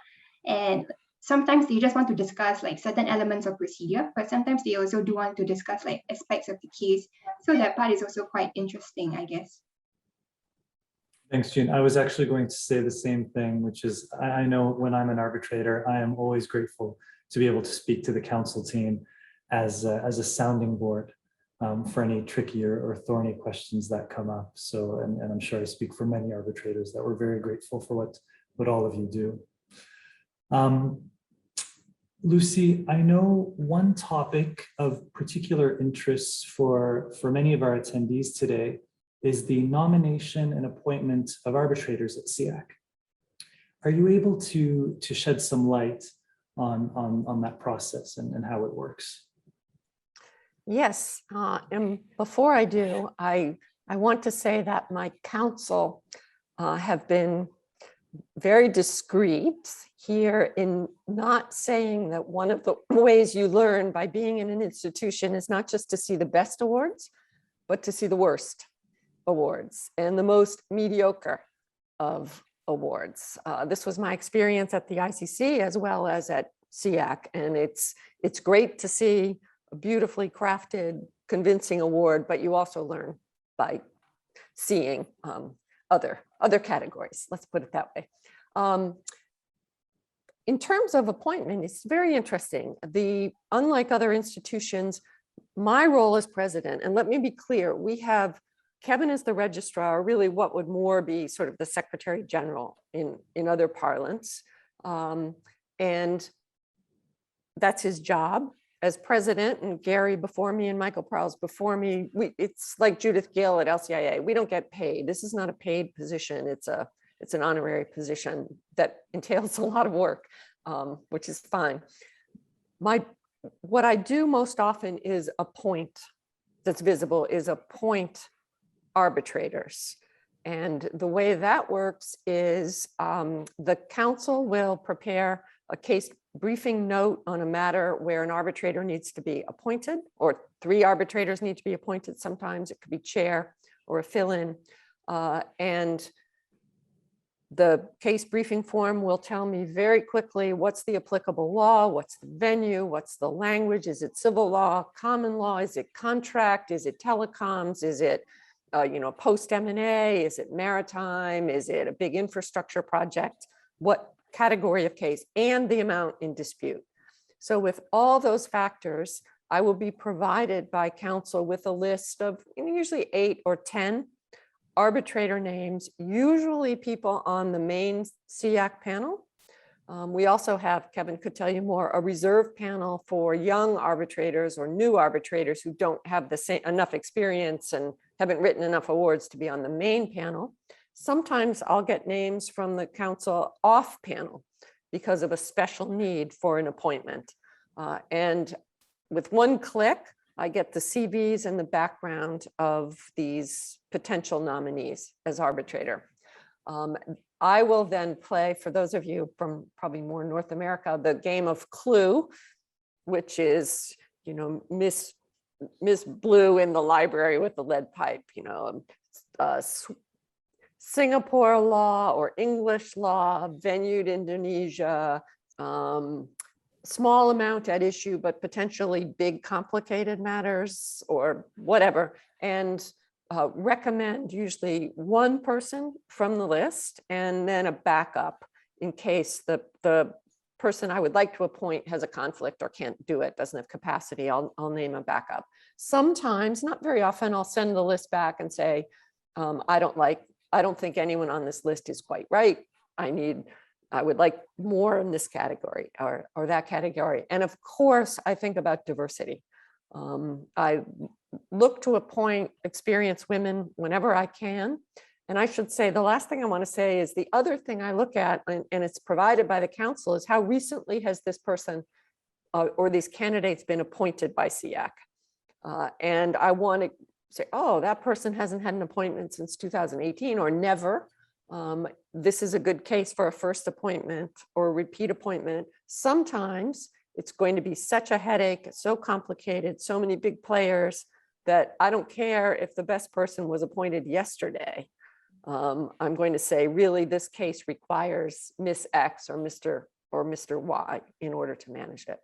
And sometimes they just want to discuss certain elements of procedure, but sometimes they also do want to discuss aspects of the case. So that part is also quite interesting, I guess. Thanks, Jean. I was actually going to say the same thing, which is I know when I'm an arbitrator, I am always grateful to be able to speak to the counsel team as a sounding board for any trickier or thorny questions that come up. So, and I'm sure I speak for many arbitrators that we're very grateful for what all of you do. Lucy, I know one topic of particular interest for many of our attendees today is the nomination and appointment of arbitrators at SIAC. Are you able to shed some light on that process and how it works? Yes, and before I do, I want to say that my counsel have been very discreet here in not saying that one of the ways you learn by being in an institution is not just to see the best awards, but to see the worst awards and the most mediocre of awards. This was my experience at the ICC as well as at SIAC, and it's great to see a beautifully crafted, convincing award, but you also learn by seeing other categories. Let's put it that way. In terms of appointment, it's very interesting. Unlike other institutions, my role as president, and let me be clear, we have Kevin as the registrar, really what would more be sort of the secretary general in other parlance. And that's his job as president, and Gary before me and Michael Prowse before me. It's like Judith Gill at LCIA. We don't get paid. This is not a paid position. It's an honorary position that entails a lot of work, which is fine. What I do most often is appoint arbitrators. And the way that works is the counsel will prepare a case briefing note on a matter where an arbitrator needs to be appointed, or 3 arbitrators need to be appointed. Sometimes it could be chair or a fill-in. And the case briefing form will tell me very quickly what's the applicable law, what's the venue, what's the language, is it civil law, common law, is it contract, is it telecoms, is it post M&A, is it maritime, is it a big infrastructure project, what category of case, and the amount in dispute. So with all those factors, I will be provided by counsel with a list of usually 8 or 10 arbitrator names, usually people on the main SIAC panel. We also have, Kevin could tell you more, a reserve panel for young arbitrators or new arbitrators who don't have the same enough experience and haven't written enough awards to be on the main panel. Sometimes I'll get names from the counsel off panel because of a special need for an appointment. And with one click, I get the CVs and the background of these potential nominees as arbitrator. I will then play, for those of you from probably more North America, the game of Clue, which is, Miss Blue in the library with the lead pipe, Singapore law or English law, venued Indonesia, small amount at issue, but potentially big complicated matters or whatever, and recommend usually one person from the list and then a backup in case the person I would like to appoint has a conflict or can't do it, doesn't have capacity. I'll name a backup. Sometimes, not very often, I'll send the list back and say, I don't think anyone on this list is quite right. I would like more in this category or that category. And of course, I think about diversity. I look to appoint experienced women whenever I can. And I should say, the last thing I want to say is the other thing I look at, and it's provided by the counsel, is how recently has this person or these candidates been appointed by SIAC. And I want to say, oh, that person hasn't had an appointment since 2018 or never. This is a good case for a first appointment or a repeat appointment. Sometimes it's going to be such a headache, so complicated, so many big players that I don't care if the best person was appointed yesterday. I'm going to say, really, this case requires Miss X or Mr. Y in order to manage it.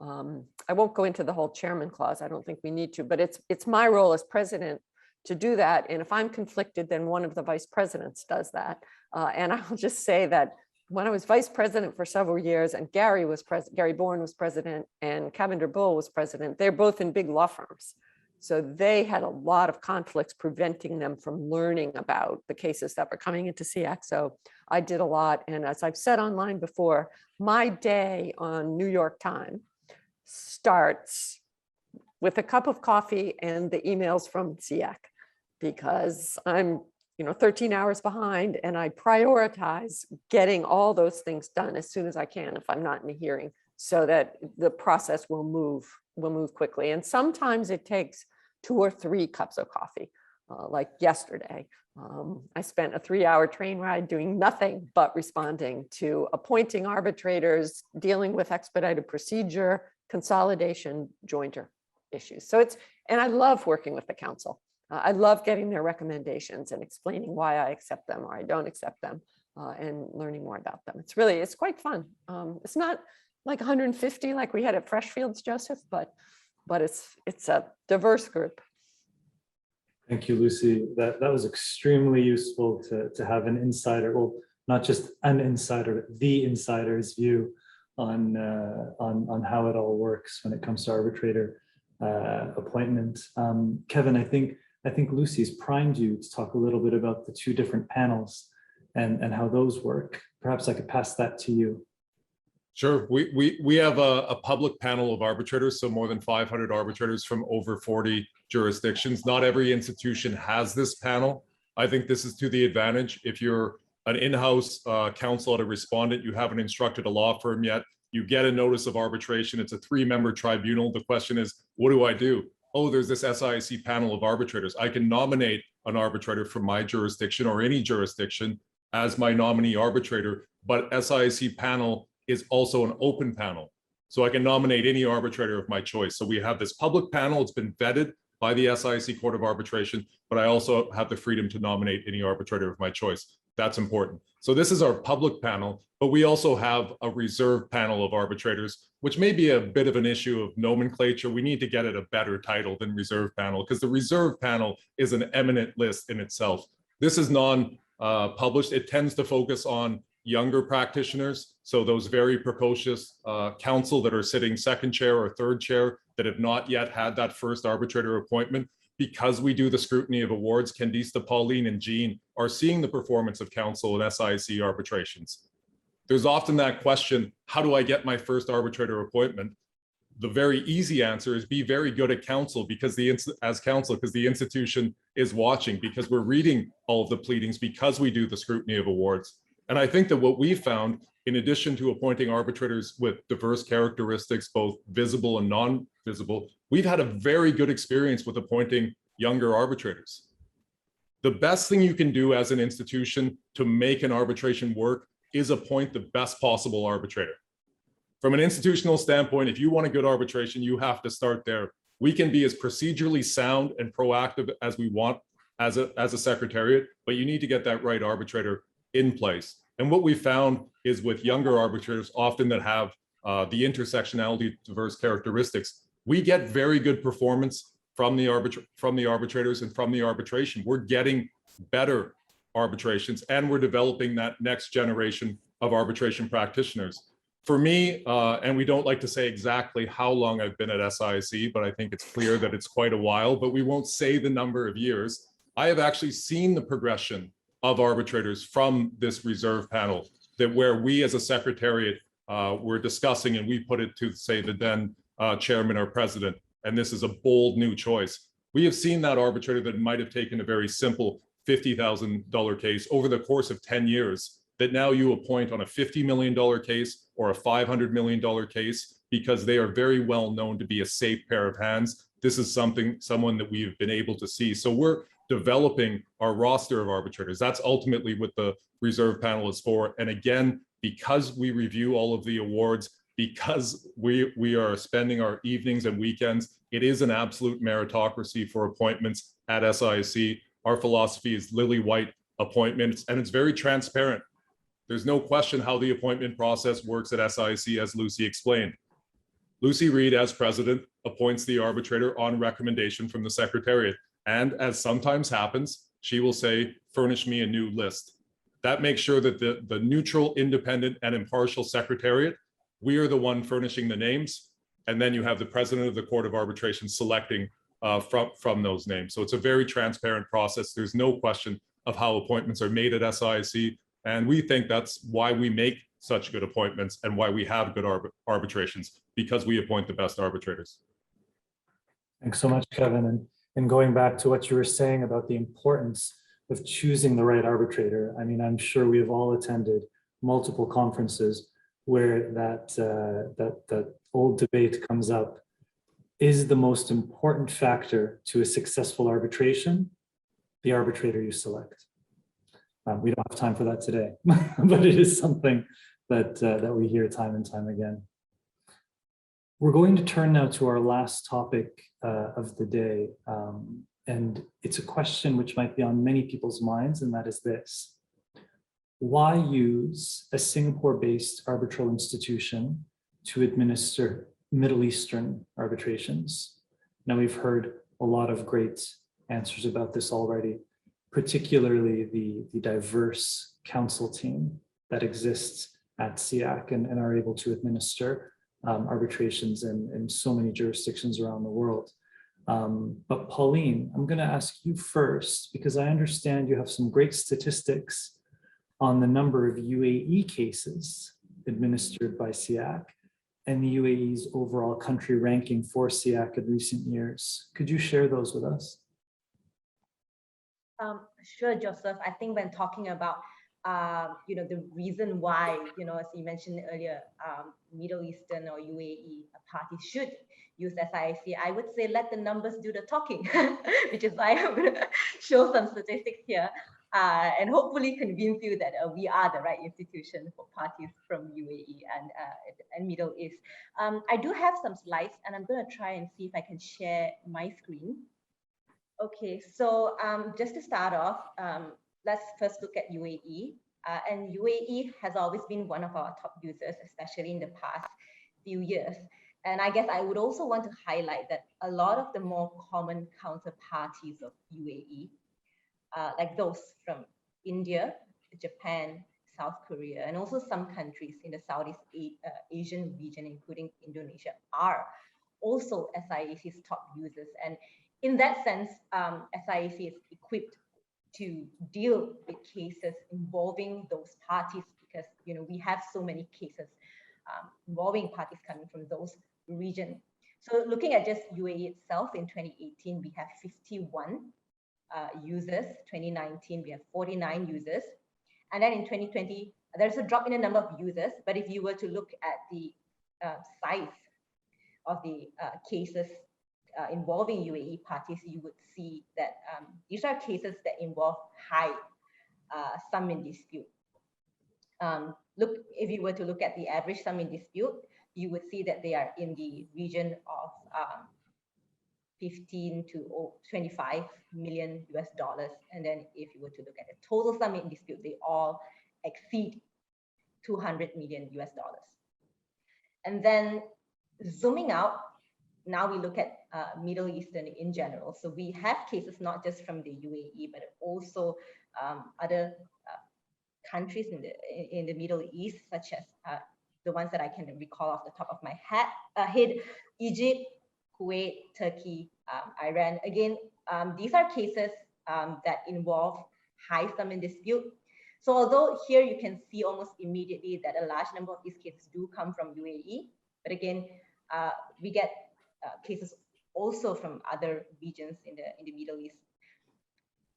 I won't go into the whole chairman clause. I don't think we need to, but it's my role as president to do that. And if I'm conflicted, then one of the vice presidents does that. And I'll just say that when I was vice president for several years and Gary Bourne was president and Cavender Bull was president, they're both in big law firms. So they had a lot of conflicts preventing them from learning about the cases that were coming into SIAC. So I did a lot. And as I've said online before, my day on New York time starts with a cup of coffee and the emails from SIAC, because I'm 13 hours behind and I prioritize getting all those things done as soon as I can if I'm not in a hearing, so that the process will move quickly. And sometimes it takes 2 or 3 cups of coffee. Like yesterday, I spent a 3-hour train ride doing nothing but responding to appointing arbitrators, dealing with expedited procedure, consolidation, jointer issues. So and I love working with the counsel. I love getting their recommendations and explaining why I accept them or I don't accept them, and learning more about them. It's quite fun. It's not like 150 like we had at Freshfields, Joseph, but it's a diverse group. Thank you, Lucy. That was extremely useful to have an insider, well, not just an insider, but the insider's view on how it all works when it comes to arbitrator appointment. Kevin, I think Lucy's primed you to talk a little bit about the 2 different panels and how those work. Perhaps I could pass that to you. Sure. We have a public panel of arbitrators, so more than 500 arbitrators from over 40 jurisdictions. Not every institution has this panel. I think this is to the advantage. If you're an in-house counsel at a respondent, you haven't instructed a law firm yet, you get a notice of arbitration. It's a 3-member tribunal. The question is, what do I do? Oh, there's this SIAC panel of arbitrators. I can nominate an arbitrator from my jurisdiction or any jurisdiction as my nominee arbitrator, but SIAC panel is also an open panel. So I can nominate any arbitrator of my choice. So we have this public panel. It's been vetted by the SIAC Court of Arbitration, but I also have the freedom to nominate any arbitrator of my choice. That's important. So this is our public panel, but we also have a reserve panel of arbitrators, which may be a bit of an issue of nomenclature. We need to get it a better title than reserve panel, because the reserve panel is an eminent list in itself. This is non-published. It tends to focus on younger practitioners, so those very precocious counsel that are sitting second chair or third chair that have not yet had that first arbitrator appointment. Because we do the scrutiny of awards, Candice, Pauline, and Jean are seeing the performance of counsel in SIAC arbitrations. There's often that question, how do I get my first arbitrator appointment? The very easy answer is be very good at counsel, because the institution is watching, because we're reading all of the pleadings, because we do the scrutiny of awards. And I think that what we found, in addition to appointing arbitrators with diverse characteristics, both visible and non-visible, we've had a very good experience with appointing younger arbitrators. The best thing you can do as an institution to make an arbitration work is appoint the best possible arbitrator. From an institutional standpoint, if you want a good arbitration, you have to start there. We can be as procedurally sound and proactive as we want as a secretariat, but you need to get that right arbitrator in place. And what we found is with younger arbitrators, often that have the intersectionality, diverse characteristics, we get very good performance from the arbitrators and from the arbitration. We're getting better arbitrations, and we're developing that next generation of arbitration practitioners. For me, and we don't like to say exactly how long I've been at SIAC, but I think it's clear that it's quite a while, but we won't say the number of years. I have actually seen the progression of arbitrators from this reserve panel, that where we as a secretariat were discussing, and we put it to, say, the then chairman or president, and this is a bold new choice. We have seen that arbitrator that might have taken a very simple $50,000 case over the course of 10 years, that now you appoint on a $50 million case or a $500 million case, because they are very well known to be a safe pair of hands. This is someone that we've been able to see. So we're developing our roster of arbitrators. That's ultimately what the reserve panel is for. And again, because we review all of the awards, because we are spending our evenings and weekends, it is an absolute meritocracy for appointments at SIAC. Our philosophy is lily white appointments, and it's very transparent. There's no question how the appointment process works at SIAC, as Lucy explained. Lucy Reed, as president, appoints the arbitrator on recommendation from the secretariat. And as sometimes happens, she will say, furnish me a new list. That makes sure that the neutral, independent, and impartial secretariat, we are the one furnishing the names. And then you have the president of the Court of Arbitration selecting from those names. So it's a very transparent process. There's no question of how appointments are made at SIAC. And we think that's why we make such good appointments and why we have good arbitrations, because we appoint the best arbitrators. Thanks so much, Kevin. And going back to what you were saying about the importance of choosing the right arbitrator, I mean, I'm sure we have all attended multiple conferences where that old debate comes up. Is the most important factor to a successful arbitration the arbitrator you select? We don't have time for that today, but it is something that we hear time and time again. We're going to turn now to our last topic of the day. And it's a question which might be on many people's minds, and that is this. Why use a Singapore-based arbitral institution to administer Middle Eastern arbitrations? Now, we've heard a lot of great answers about this already, particularly the diverse counsel team that exists at SIAC and are able to administer arbitrations in so many jurisdictions around the world. But Pauline, I'm going to ask you first, because I understand you have some great statistics on the number of UAE cases administered by SIAC and the UAE's overall country ranking for SIAC in recent years. Could you share those with us? Sure, Joseph. I think when talking about the reason why, as you mentioned earlier, Middle Eastern or UAE parties should use SIAC, I would say let the numbers do the talking, which is why I'm going to show some statistics here. and hopefully convince you that we are the right institution for parties from UAE and Middle East. I do have some slides, and I'm going to try and see if I can share my screen. Okay, so just to start off, let's first look at UAE. And UAE has always been one of our top users, especially in the past few years. And I guess I would also want to highlight that a lot of the more common counterparties of UAE, like those from India, Japan, South Korea, and also some countries in the Southeast Asian region, including Indonesia, are also SIAC's top users. And in that sense, SIAC is equipped to deal with cases involving those parties because we have so many cases involving parties coming from those regions. So looking at just UAE itself, in 2018 we have 51 users. 2019 we have 49 users, and then in 2020 there's a drop in the number of users. But if you were to look at the size of the cases involving UAE parties, you would see that these are cases that involve high sum in dispute. If you were to look at the average sum in dispute, you would see that they are in the region of 15 to 25 million US dollars. And then if you were to look at the total sum in dispute, they all exceed 200 million US dollars. And then zooming out, now we look at Middle Eastern in general. So we have cases not just from the UAE, but also other countries in the Middle East, such as the ones that I can recall off the top of my head: Egypt, Kuwait, Turkey, Iran. Again, these are cases that involve high sum in dispute. So although here you can see almost immediately that a large number of these cases do come from UAE, but again, we get cases also from other regions in the Middle East.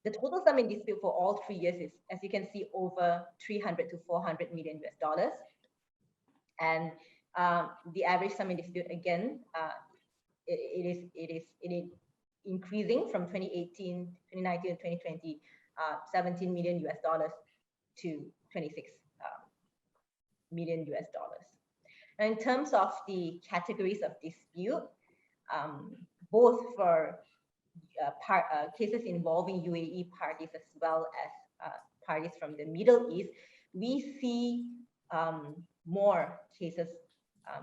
The total sum in dispute for all 3 years is, as you can see, over 300 to 400 million US dollars. And the average sum in dispute, again, it is increasing from 2018, 2019, and 2020, 17 million US dollars to 26 million US dollars. Now, in terms of the categories of dispute, both for cases involving UAE parties as well as parties from the Middle East, we see more cases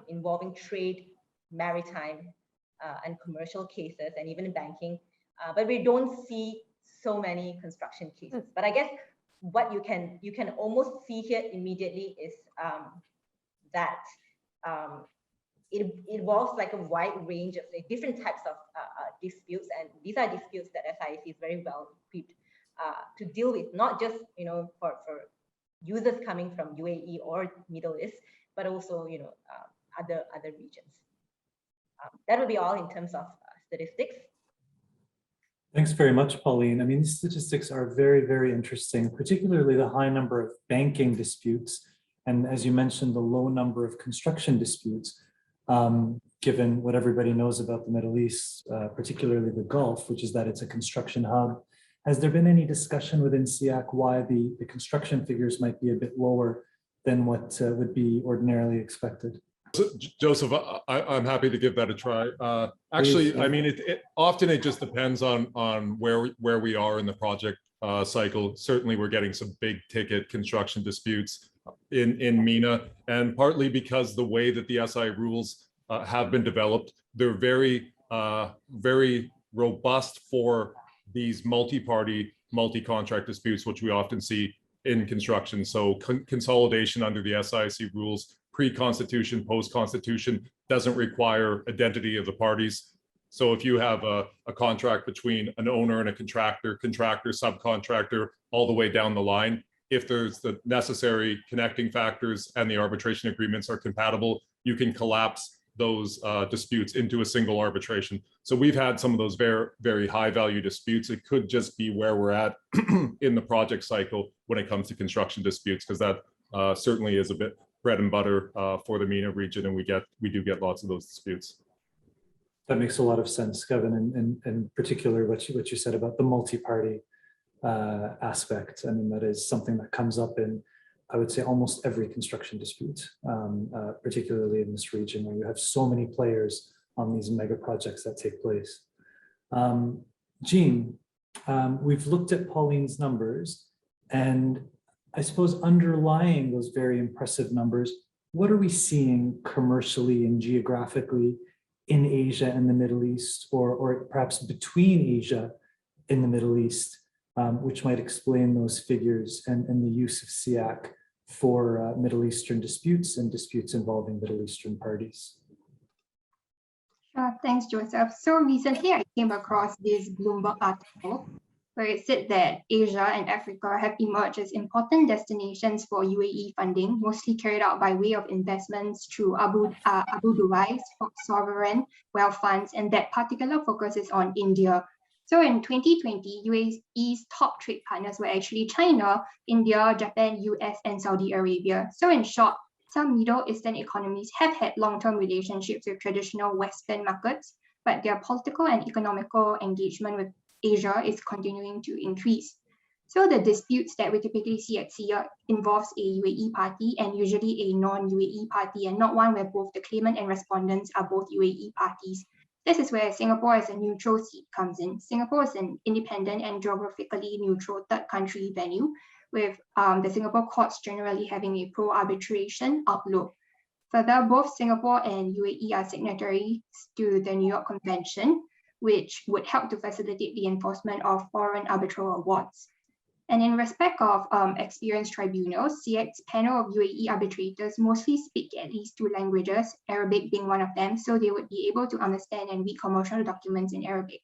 involving trade, maritime, and commercial cases, and even banking, but we don't see so many construction cases. But I guess what you can almost see here immediately is that it involves like a wide range of different types of disputes, and these are disputes that SIAC is very well equipped to deal with, not just for users coming from UAE or Middle East, but also other regions. That will be all in terms of statistics. Thanks very much, Pauline. I mean, these statistics are very, very interesting, particularly the high number of banking disputes, and as you mentioned, the low number of construction disputes. Given what everybody knows about the Middle East, particularly the Gulf, which is that it's a construction hub. Has there been any discussion within SIAC why the construction figures might be a bit lower than what would be ordinarily expected? So, Joseph, I'm happy to give that a try. Actually, I mean, often it just depends on where we are in the project cycle. Certainly, we're getting some big ticket construction disputes in MENA, and partly because the way that the SI rules have been developed, they're very robust for these multi-party, multi-contract disputes, which we often see in construction. So consolidation under the SIAC rules, pre-constitution, post-constitution, doesn't require identity of the parties. So if you have a contract between an owner and a contractor, subcontractor, all the way down the line, if there's the necessary connecting factors and the arbitration agreements are compatible, you can collapse those disputes into a single arbitration. So we've had some of those very, very high value disputes. It could just be where we're at in the project cycle when it comes to construction disputes, because that certainly is a bit bread and butter for the MENA region, and we do get lots of those disputes. That makes a lot of sense, Kevin, and particularly what you said about the multi-party aspect. I mean, that is something that comes up in, I would say, almost every construction dispute, particularly in this region where you have so many players on these mega projects that take place. Jean, we've looked at Pauline's numbers, and I suppose underlying those very impressive numbers, what are we seeing commercially and geographically in Asia and the Middle East, or perhaps between Asia and the Middle East, which might explain those figures and the use of SIAC for Middle Eastern disputes and disputes involving Middle Eastern parties? Thanks, Joseph. So recently I came across this Bloomberg article where it said that Asia and Africa have emerged as important destinations for UAE funding, mostly carried out by way of investments through Abu Dhubai's sovereign wealth funds, and that particular focus is on India. So in 2020, UAE's top trade partners were actually China, India, Japan, US, and Saudi Arabia. So in short, some Middle Eastern economies have had long-term relationships with traditional Western markets, but their political and economical engagement with Asia is continuing to increase. So the disputes that we typically see at SIAC involves a UAE party and usually a non-UAE party, and not one where both the claimant and respondents are both UAE parties. This is where Singapore as a neutral seat comes in. Singapore is an independent and geographically neutral third country venue, with the Singapore courts generally having a pro-arbitration outlook. Further, both Singapore and UAE are signatories to the New York Convention, which would help to facilitate the enforcement of foreign arbitral awards. And in respect of experienced tribunals, SIAC's panel of UAE arbitrators mostly speak at least two languages, Arabic being one of them, so they would be able to understand and read commercial documents in Arabic.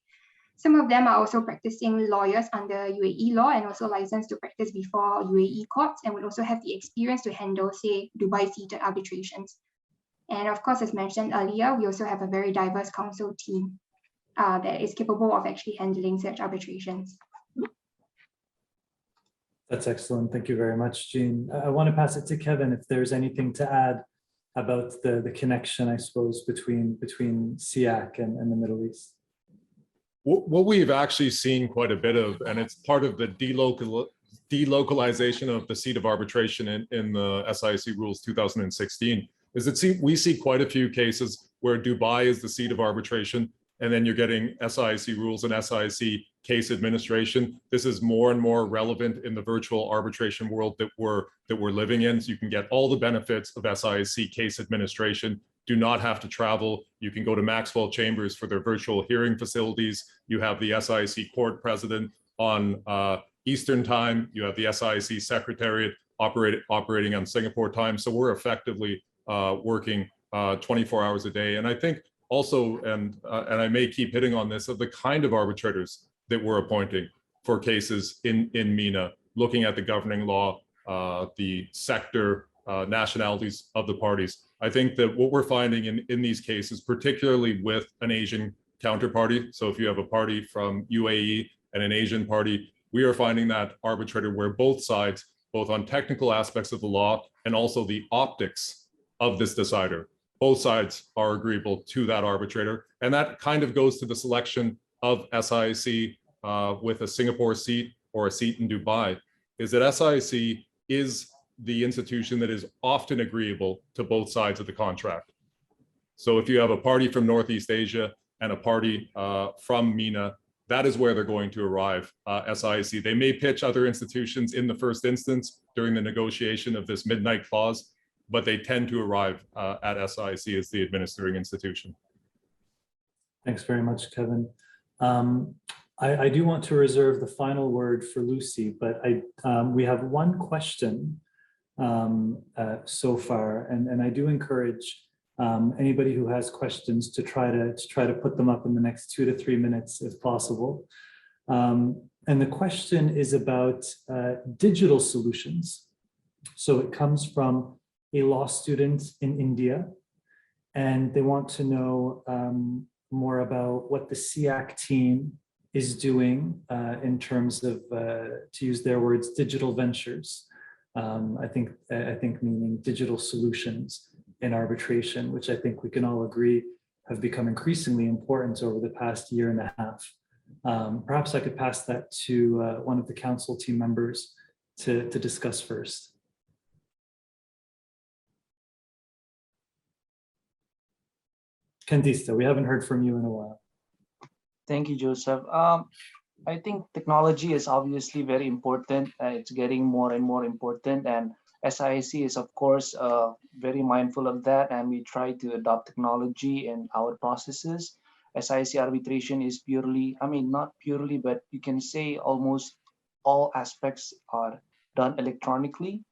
Some of them are also practicing lawyers under UAE law and also licensed to practice before UAE courts, and would also have the experience to handle, say, Dubai-seated arbitrations. And of course, as mentioned earlier, we also have a very diverse counsel team that is capable of actually handling such arbitrations. That's excellent. Thank you very much, Jean. I want to pass it to Kevin if there's anything to add about the connection, I suppose, between SIAC and the Middle East. What we've actually seen quite a bit of, and it's part of the delocalization of the seat of arbitration in the SIAC Rules 2016, is that we see quite a few cases where Dubai is the seat of arbitration, and then you're getting SIAC Rules and SIAC case administration. This is more and more relevant in the virtual arbitration world that we're living in. So you can get all the benefits of SIAC case administration, do not have to travel. You can go to Maxwell Chambers for their virtual hearing facilities. You have the SIAC Court President on Eastern time. You have the SIAC Secretariat operating on Singapore time. So we're effectively working 24 hours a day. And I think also, and I may keep hitting on this, of the kind of arbitrators that we're appointing for cases in MENA, looking at the governing law, the sector, nationalities of the parties. I think that what we're finding in these cases, particularly with an Asian counterparty, so if you have a party from UAE and an Asian party, we are finding that arbitrator where both sides, both on technical aspects of the law and also the optics of this decider, both sides are agreeable to that arbitrator. And that kind of goes to the selection of SIAC with a Singapore seat or a seat in Dubai, is that SIAC is the institution that is often agreeable to both sides of the contract. So if you have a party from Northeast Asia and a party from MENA, that is where they're going to arrive, SIAC. They may pitch other institutions in the first instance during the negotiation of this midnight clause, but they tend to arrive at SIAC as the administering institution. Thanks very much, Kevin. I do want to reserve the final word for Lucy, but we have one question so far, and I do encourage anybody who has questions to try to put them up in the next 2 to 3 minutes if possible. And the question is about digital solutions. So it comes from a law student in India, and they want to know more about what the SIAC team is doing in terms of, to use their words, digital ventures. I think meaning digital solutions in arbitration, which I think we can all agree have become increasingly important over the past year and a half. Perhaps I could pass that to one of the council team members to discuss first. Candista, we haven't heard from you in a while. Thank you, Joseph. I think technology is obviously very important. It's getting more and more important, and SIAC is, of course, very mindful of that, and we try to adopt technology in our processes. SIAC arbitration is purely, I mean, not purely, but you can say almost all aspects are done electronically,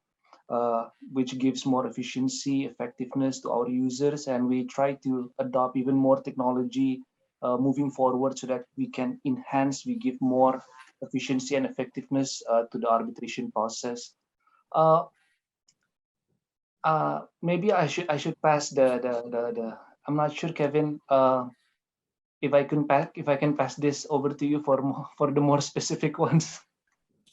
which gives more efficiency, effectiveness to our users, and we try to adopt even more technology moving forward so that we can enhance, we give more efficiency and effectiveness to the arbitration process. Maybe I should pass the I'm not sure, Kevin, if I can pass this over to you for the more specific ones.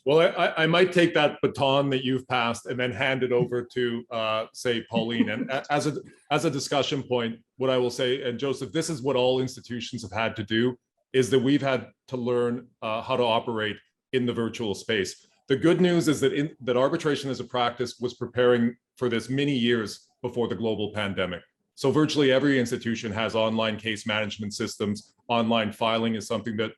Well, I might take that baton that you've passed and then hand it over to, say, Pauline. And as a discussion point, what I will say, and Joseph, this is what all institutions have had to do, is that we've had to learn how to operate in the virtual space. The good news is that that arbitration as a practice was preparing for this many years before the global pandemic. So virtually every institution has online case management systems. Online filing is something that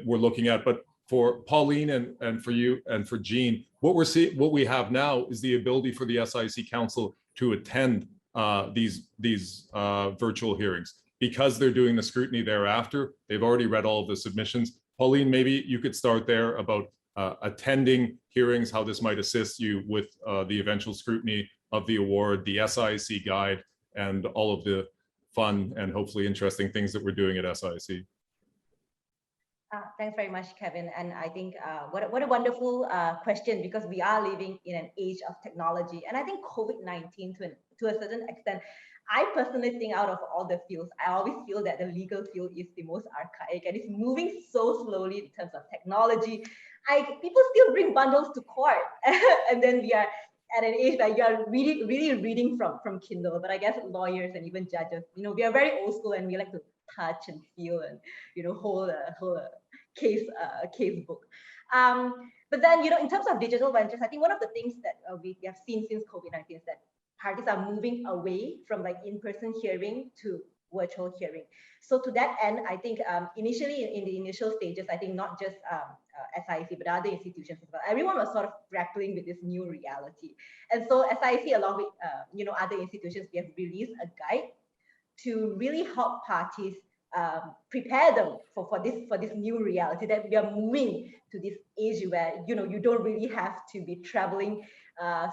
we're looking at. But for Pauline and for you and for Jean, what we have now is the ability for the SIAC Council to attend these virtual hearings. Because they're doing the scrutiny thereafter, they've already read all of the submissions. Pauline, maybe you could start there about attending hearings, how this might assist you with the eventual scrutiny of the award, the SIAC guide, and all of the fun and hopefully interesting things that we're doing at SIAC. Thanks very much, Kevin. And I think what a wonderful question, because we are living in an age of technology. And I think COVID-19 to a certain extent, I personally think out of all the fields, I always feel that the legal field is the most archaic and it's moving so slowly in terms of technology. People still bring bundles to court and then we are at an age that you are really reading from Kindle. But I guess lawyers and even judges, we are very old school and we like to touch and feel and hold a case book. But then in terms of digital ventures, I think one of the things that we have seen since COVID-19 is that parties are moving away from like in-person hearing to virtual hearing. So to that end, I think initially in the initial stages, I think not just SIAC but other institutions as well, everyone was sort of grappling with this new reality. And so SIAC, along with other institutions, we have released a guide to really help parties prepare them for this new reality, that we are moving to this age where you don't really have to be traveling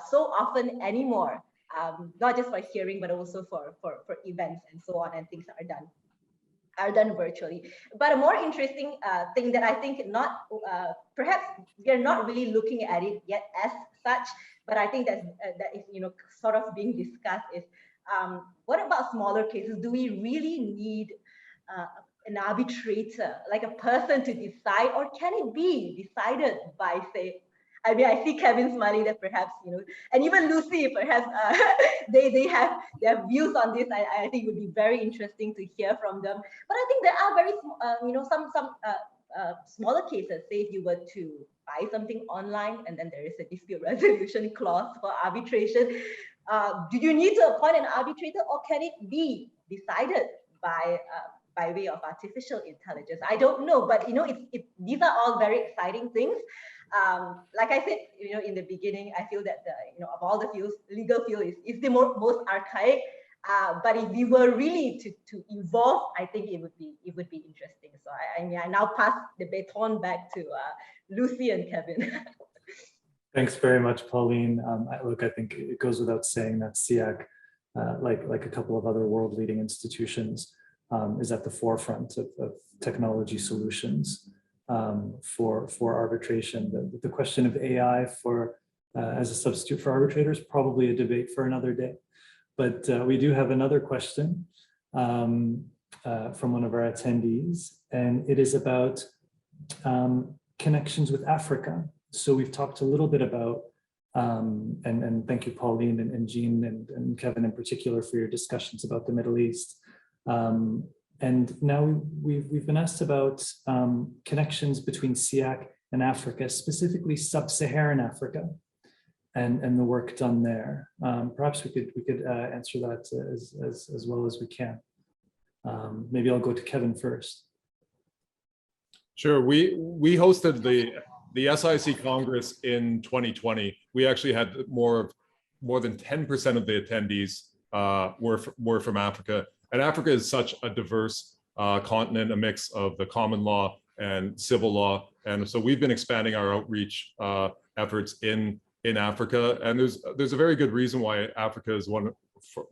so often anymore, not just for hearing but also for events and so on, and things are done virtually. But a more interesting thing that I think perhaps we are not really looking at it yet as such, but I think that is sort of being discussed is what about smaller cases? Do we really need an arbitrator, like a person to decide, or can it be decided by, say, I mean, I see Kevin smiling that perhaps, and even Lucy, perhaps they have their views on this. I think it would be very interesting to hear from them. But I think there are very, some smaller cases. Say if you were to buy something online and then there is a dispute resolution clause for arbitration, do you need to appoint an arbitrator, or can it be decided by way of artificial intelligence? I don't know, but these are all very exciting things. Like I said, in the beginning, I feel that of all the fields, legal field is the most archaic. But if we were really to evolve, I think it would be interesting. So I now pass the baton back to Lucy and Kevin. Thanks very much, Pauline. Look, I think it goes without saying that SIAC, like a couple of other world-leading institutions, is at the forefront of technology solutions for arbitration. The question of AI as a substitute for arbitrators, probably a debate for another day. But we do have another question from one of our attendees, and it is about connections with Africa. So we've talked a little bit about, and thank you, Pauline and Jean and Kevin in particular for your discussions about the Middle East. And now we've been asked about connections between SIAC and Africa, specifically sub-Saharan Africa, and the work done there. Perhaps we could answer that as well as we can. Maybe I'll go to Kevin first. Sure. We hosted the SIAC Congress in 2020. We actually had more than 10% of the attendees were from Africa. And Africa is such a diverse continent, a mix of the common law and civil law. And so we've been expanding our outreach efforts in Africa. And there's a very good reason why Africa is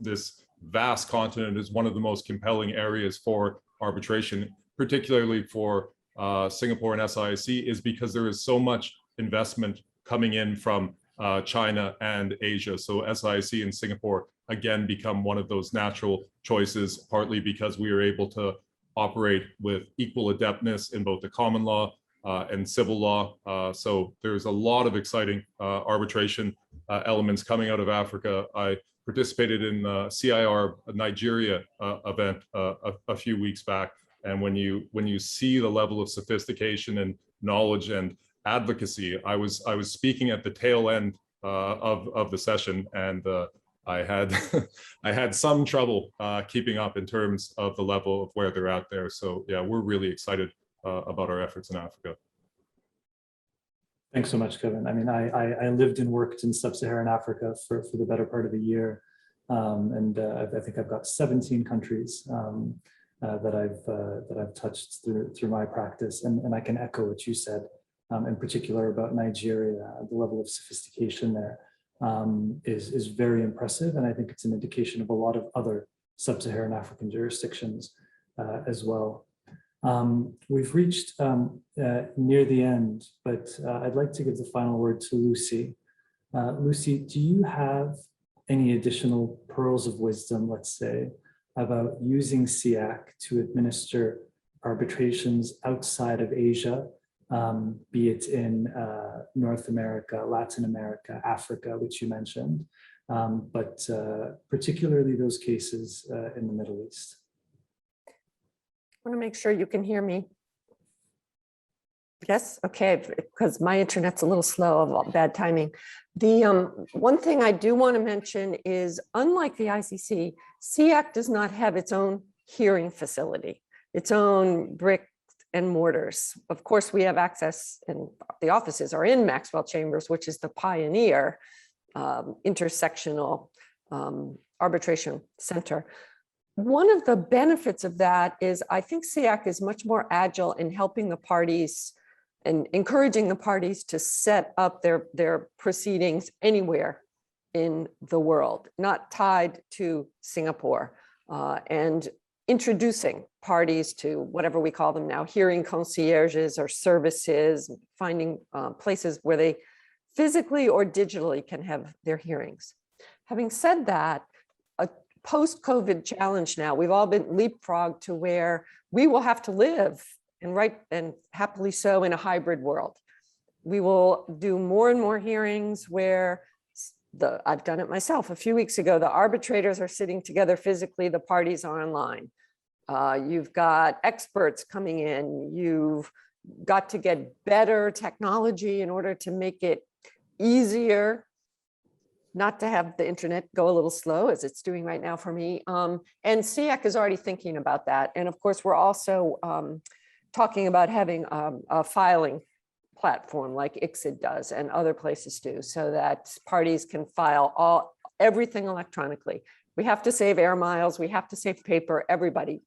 this vast continent is one of the most compelling areas for arbitration, particularly for Singapore and SIAC, is because there is so much investment coming in from China and Asia. So SIAC and Singapore again become one of those natural choices, partly because we are able to operate with equal adeptness in both the common law and civil law. So there's a lot of exciting arbitration elements coming out of Africa. I participated in the CIR Nigeria event a few weeks back. And when you see the level of sophistication and knowledge and advocacy, I was speaking at the tail end of the session, and I had some trouble keeping up in terms of the level of where they're at there. So yeah, we're really excited about our efforts in Africa. Thanks so much, Kevin. I mean, I lived and worked in sub-Saharan Africa for the better part of a year, and I think I've got 17 countries that I've touched through my practice, and I can echo what you said, in particular about Nigeria. The level of sophistication there is very impressive, and I think it's an indication of a lot of other sub-Saharan African jurisdictions as well. We've reached near the end, but I'd like to give the final word to Lucy. Lucy, do you have any additional pearls of wisdom, let's say, about using SIAC to administer arbitrations outside of Asia, be it in North America, Latin America, Africa, which you mentioned, but particularly those cases in the Middle East? I want to make sure you can hear me. Yes, okay, because my internet's a little slow, bad timing. The one thing I do want to mention is, unlike the ICC, SIAC does not have its own hearing facility, its own brick and mortars. Of course, we have access, and the offices are in Maxwell Chambers, which is the pioneer intersectional arbitration center. One of the benefits of that is I think SIAC is much more agile in helping the parties and encouraging the parties to set up their proceedings anywhere in the world, not tied to Singapore, and introducing parties to whatever we call them now, hearing concierges or services, finding places where they physically or digitally can have their hearings. Having said that, a post-COVID challenge now, we've all been leapfrogged to where we will have to live, and happily so, in a hybrid world. We will do more and more hearings where I've done it myself. A few weeks ago, the arbitrators are sitting together physically, the parties are online. You've got experts coming in. You've got to get better technology in order to make it easier not to have the internet go a little slow, as it's doing right now for me. And SIAC is already thinking about that. And of course, we're also talking about having a filing platform like ICSID does and other places do, so that parties can file everything electronically. We have to save air miles, we have to save paper, everybody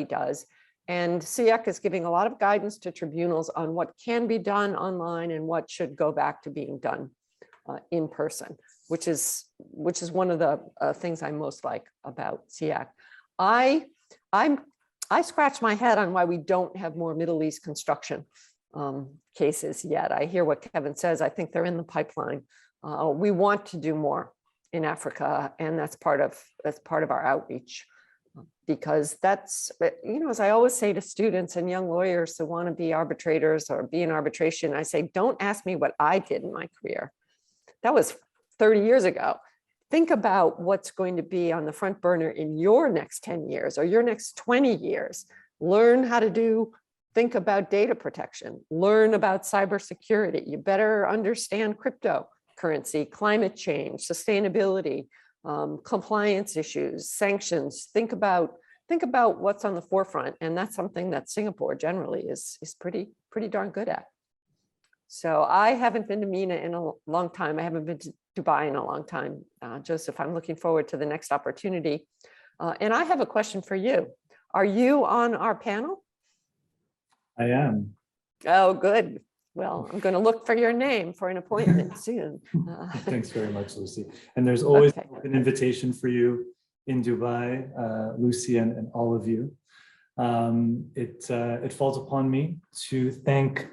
does. And SIAC is giving a lot of guidance to tribunals on what can be done online and what should go back to being done in person, which is one of the things I most like about SIAC. I scratch my head on why we don't have more Middle East construction cases yet. I hear what Kevin says. I think they're in the pipeline. We want to do more in Africa, and that's part of our outreach, because that's, as I always say to students and young lawyers who want to be arbitrators or be in arbitration, I say, don't ask me what I did in my career. That was 30 years ago. think about what's going to be on the front burner in your next 10 years or your next 20 years. Learn how to think about data protection, learn about cybersecurity. You better understand cryptocurrency, climate change, sustainability, compliance issues, sanctions. Think about what's on the forefront. And that's something that Singapore generally is pretty darn good at. So I haven't been to MENA in a long time. I haven't been to Dubai in a long time. Joseph, I'm looking forward to the next opportunity. And I have a question for you. Are you on our panel? I am. Oh, good. Well, I'm going to look for your name for an appointment soon. Thanks very much, Lucy. And there's always Okay. an invitation for you in Dubai, Lucy, and all of you. It falls upon me to thank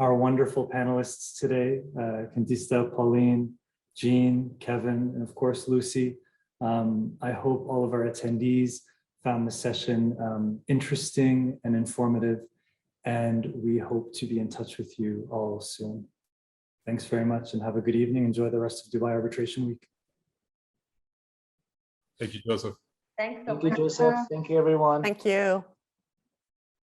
our wonderful panelists today, Candista, Pauline, Jean, Kevin, and of course, Lucy. I hope all of our attendees found the session interesting and informative, and we hope to be in touch with you all soon. Thanks very much and have a good evening. Enjoy the rest of Dubai Arbitration Week. Thank you, Joseph. Thanks so Thank you, much. Joseph. Thank you, everyone. Thank you.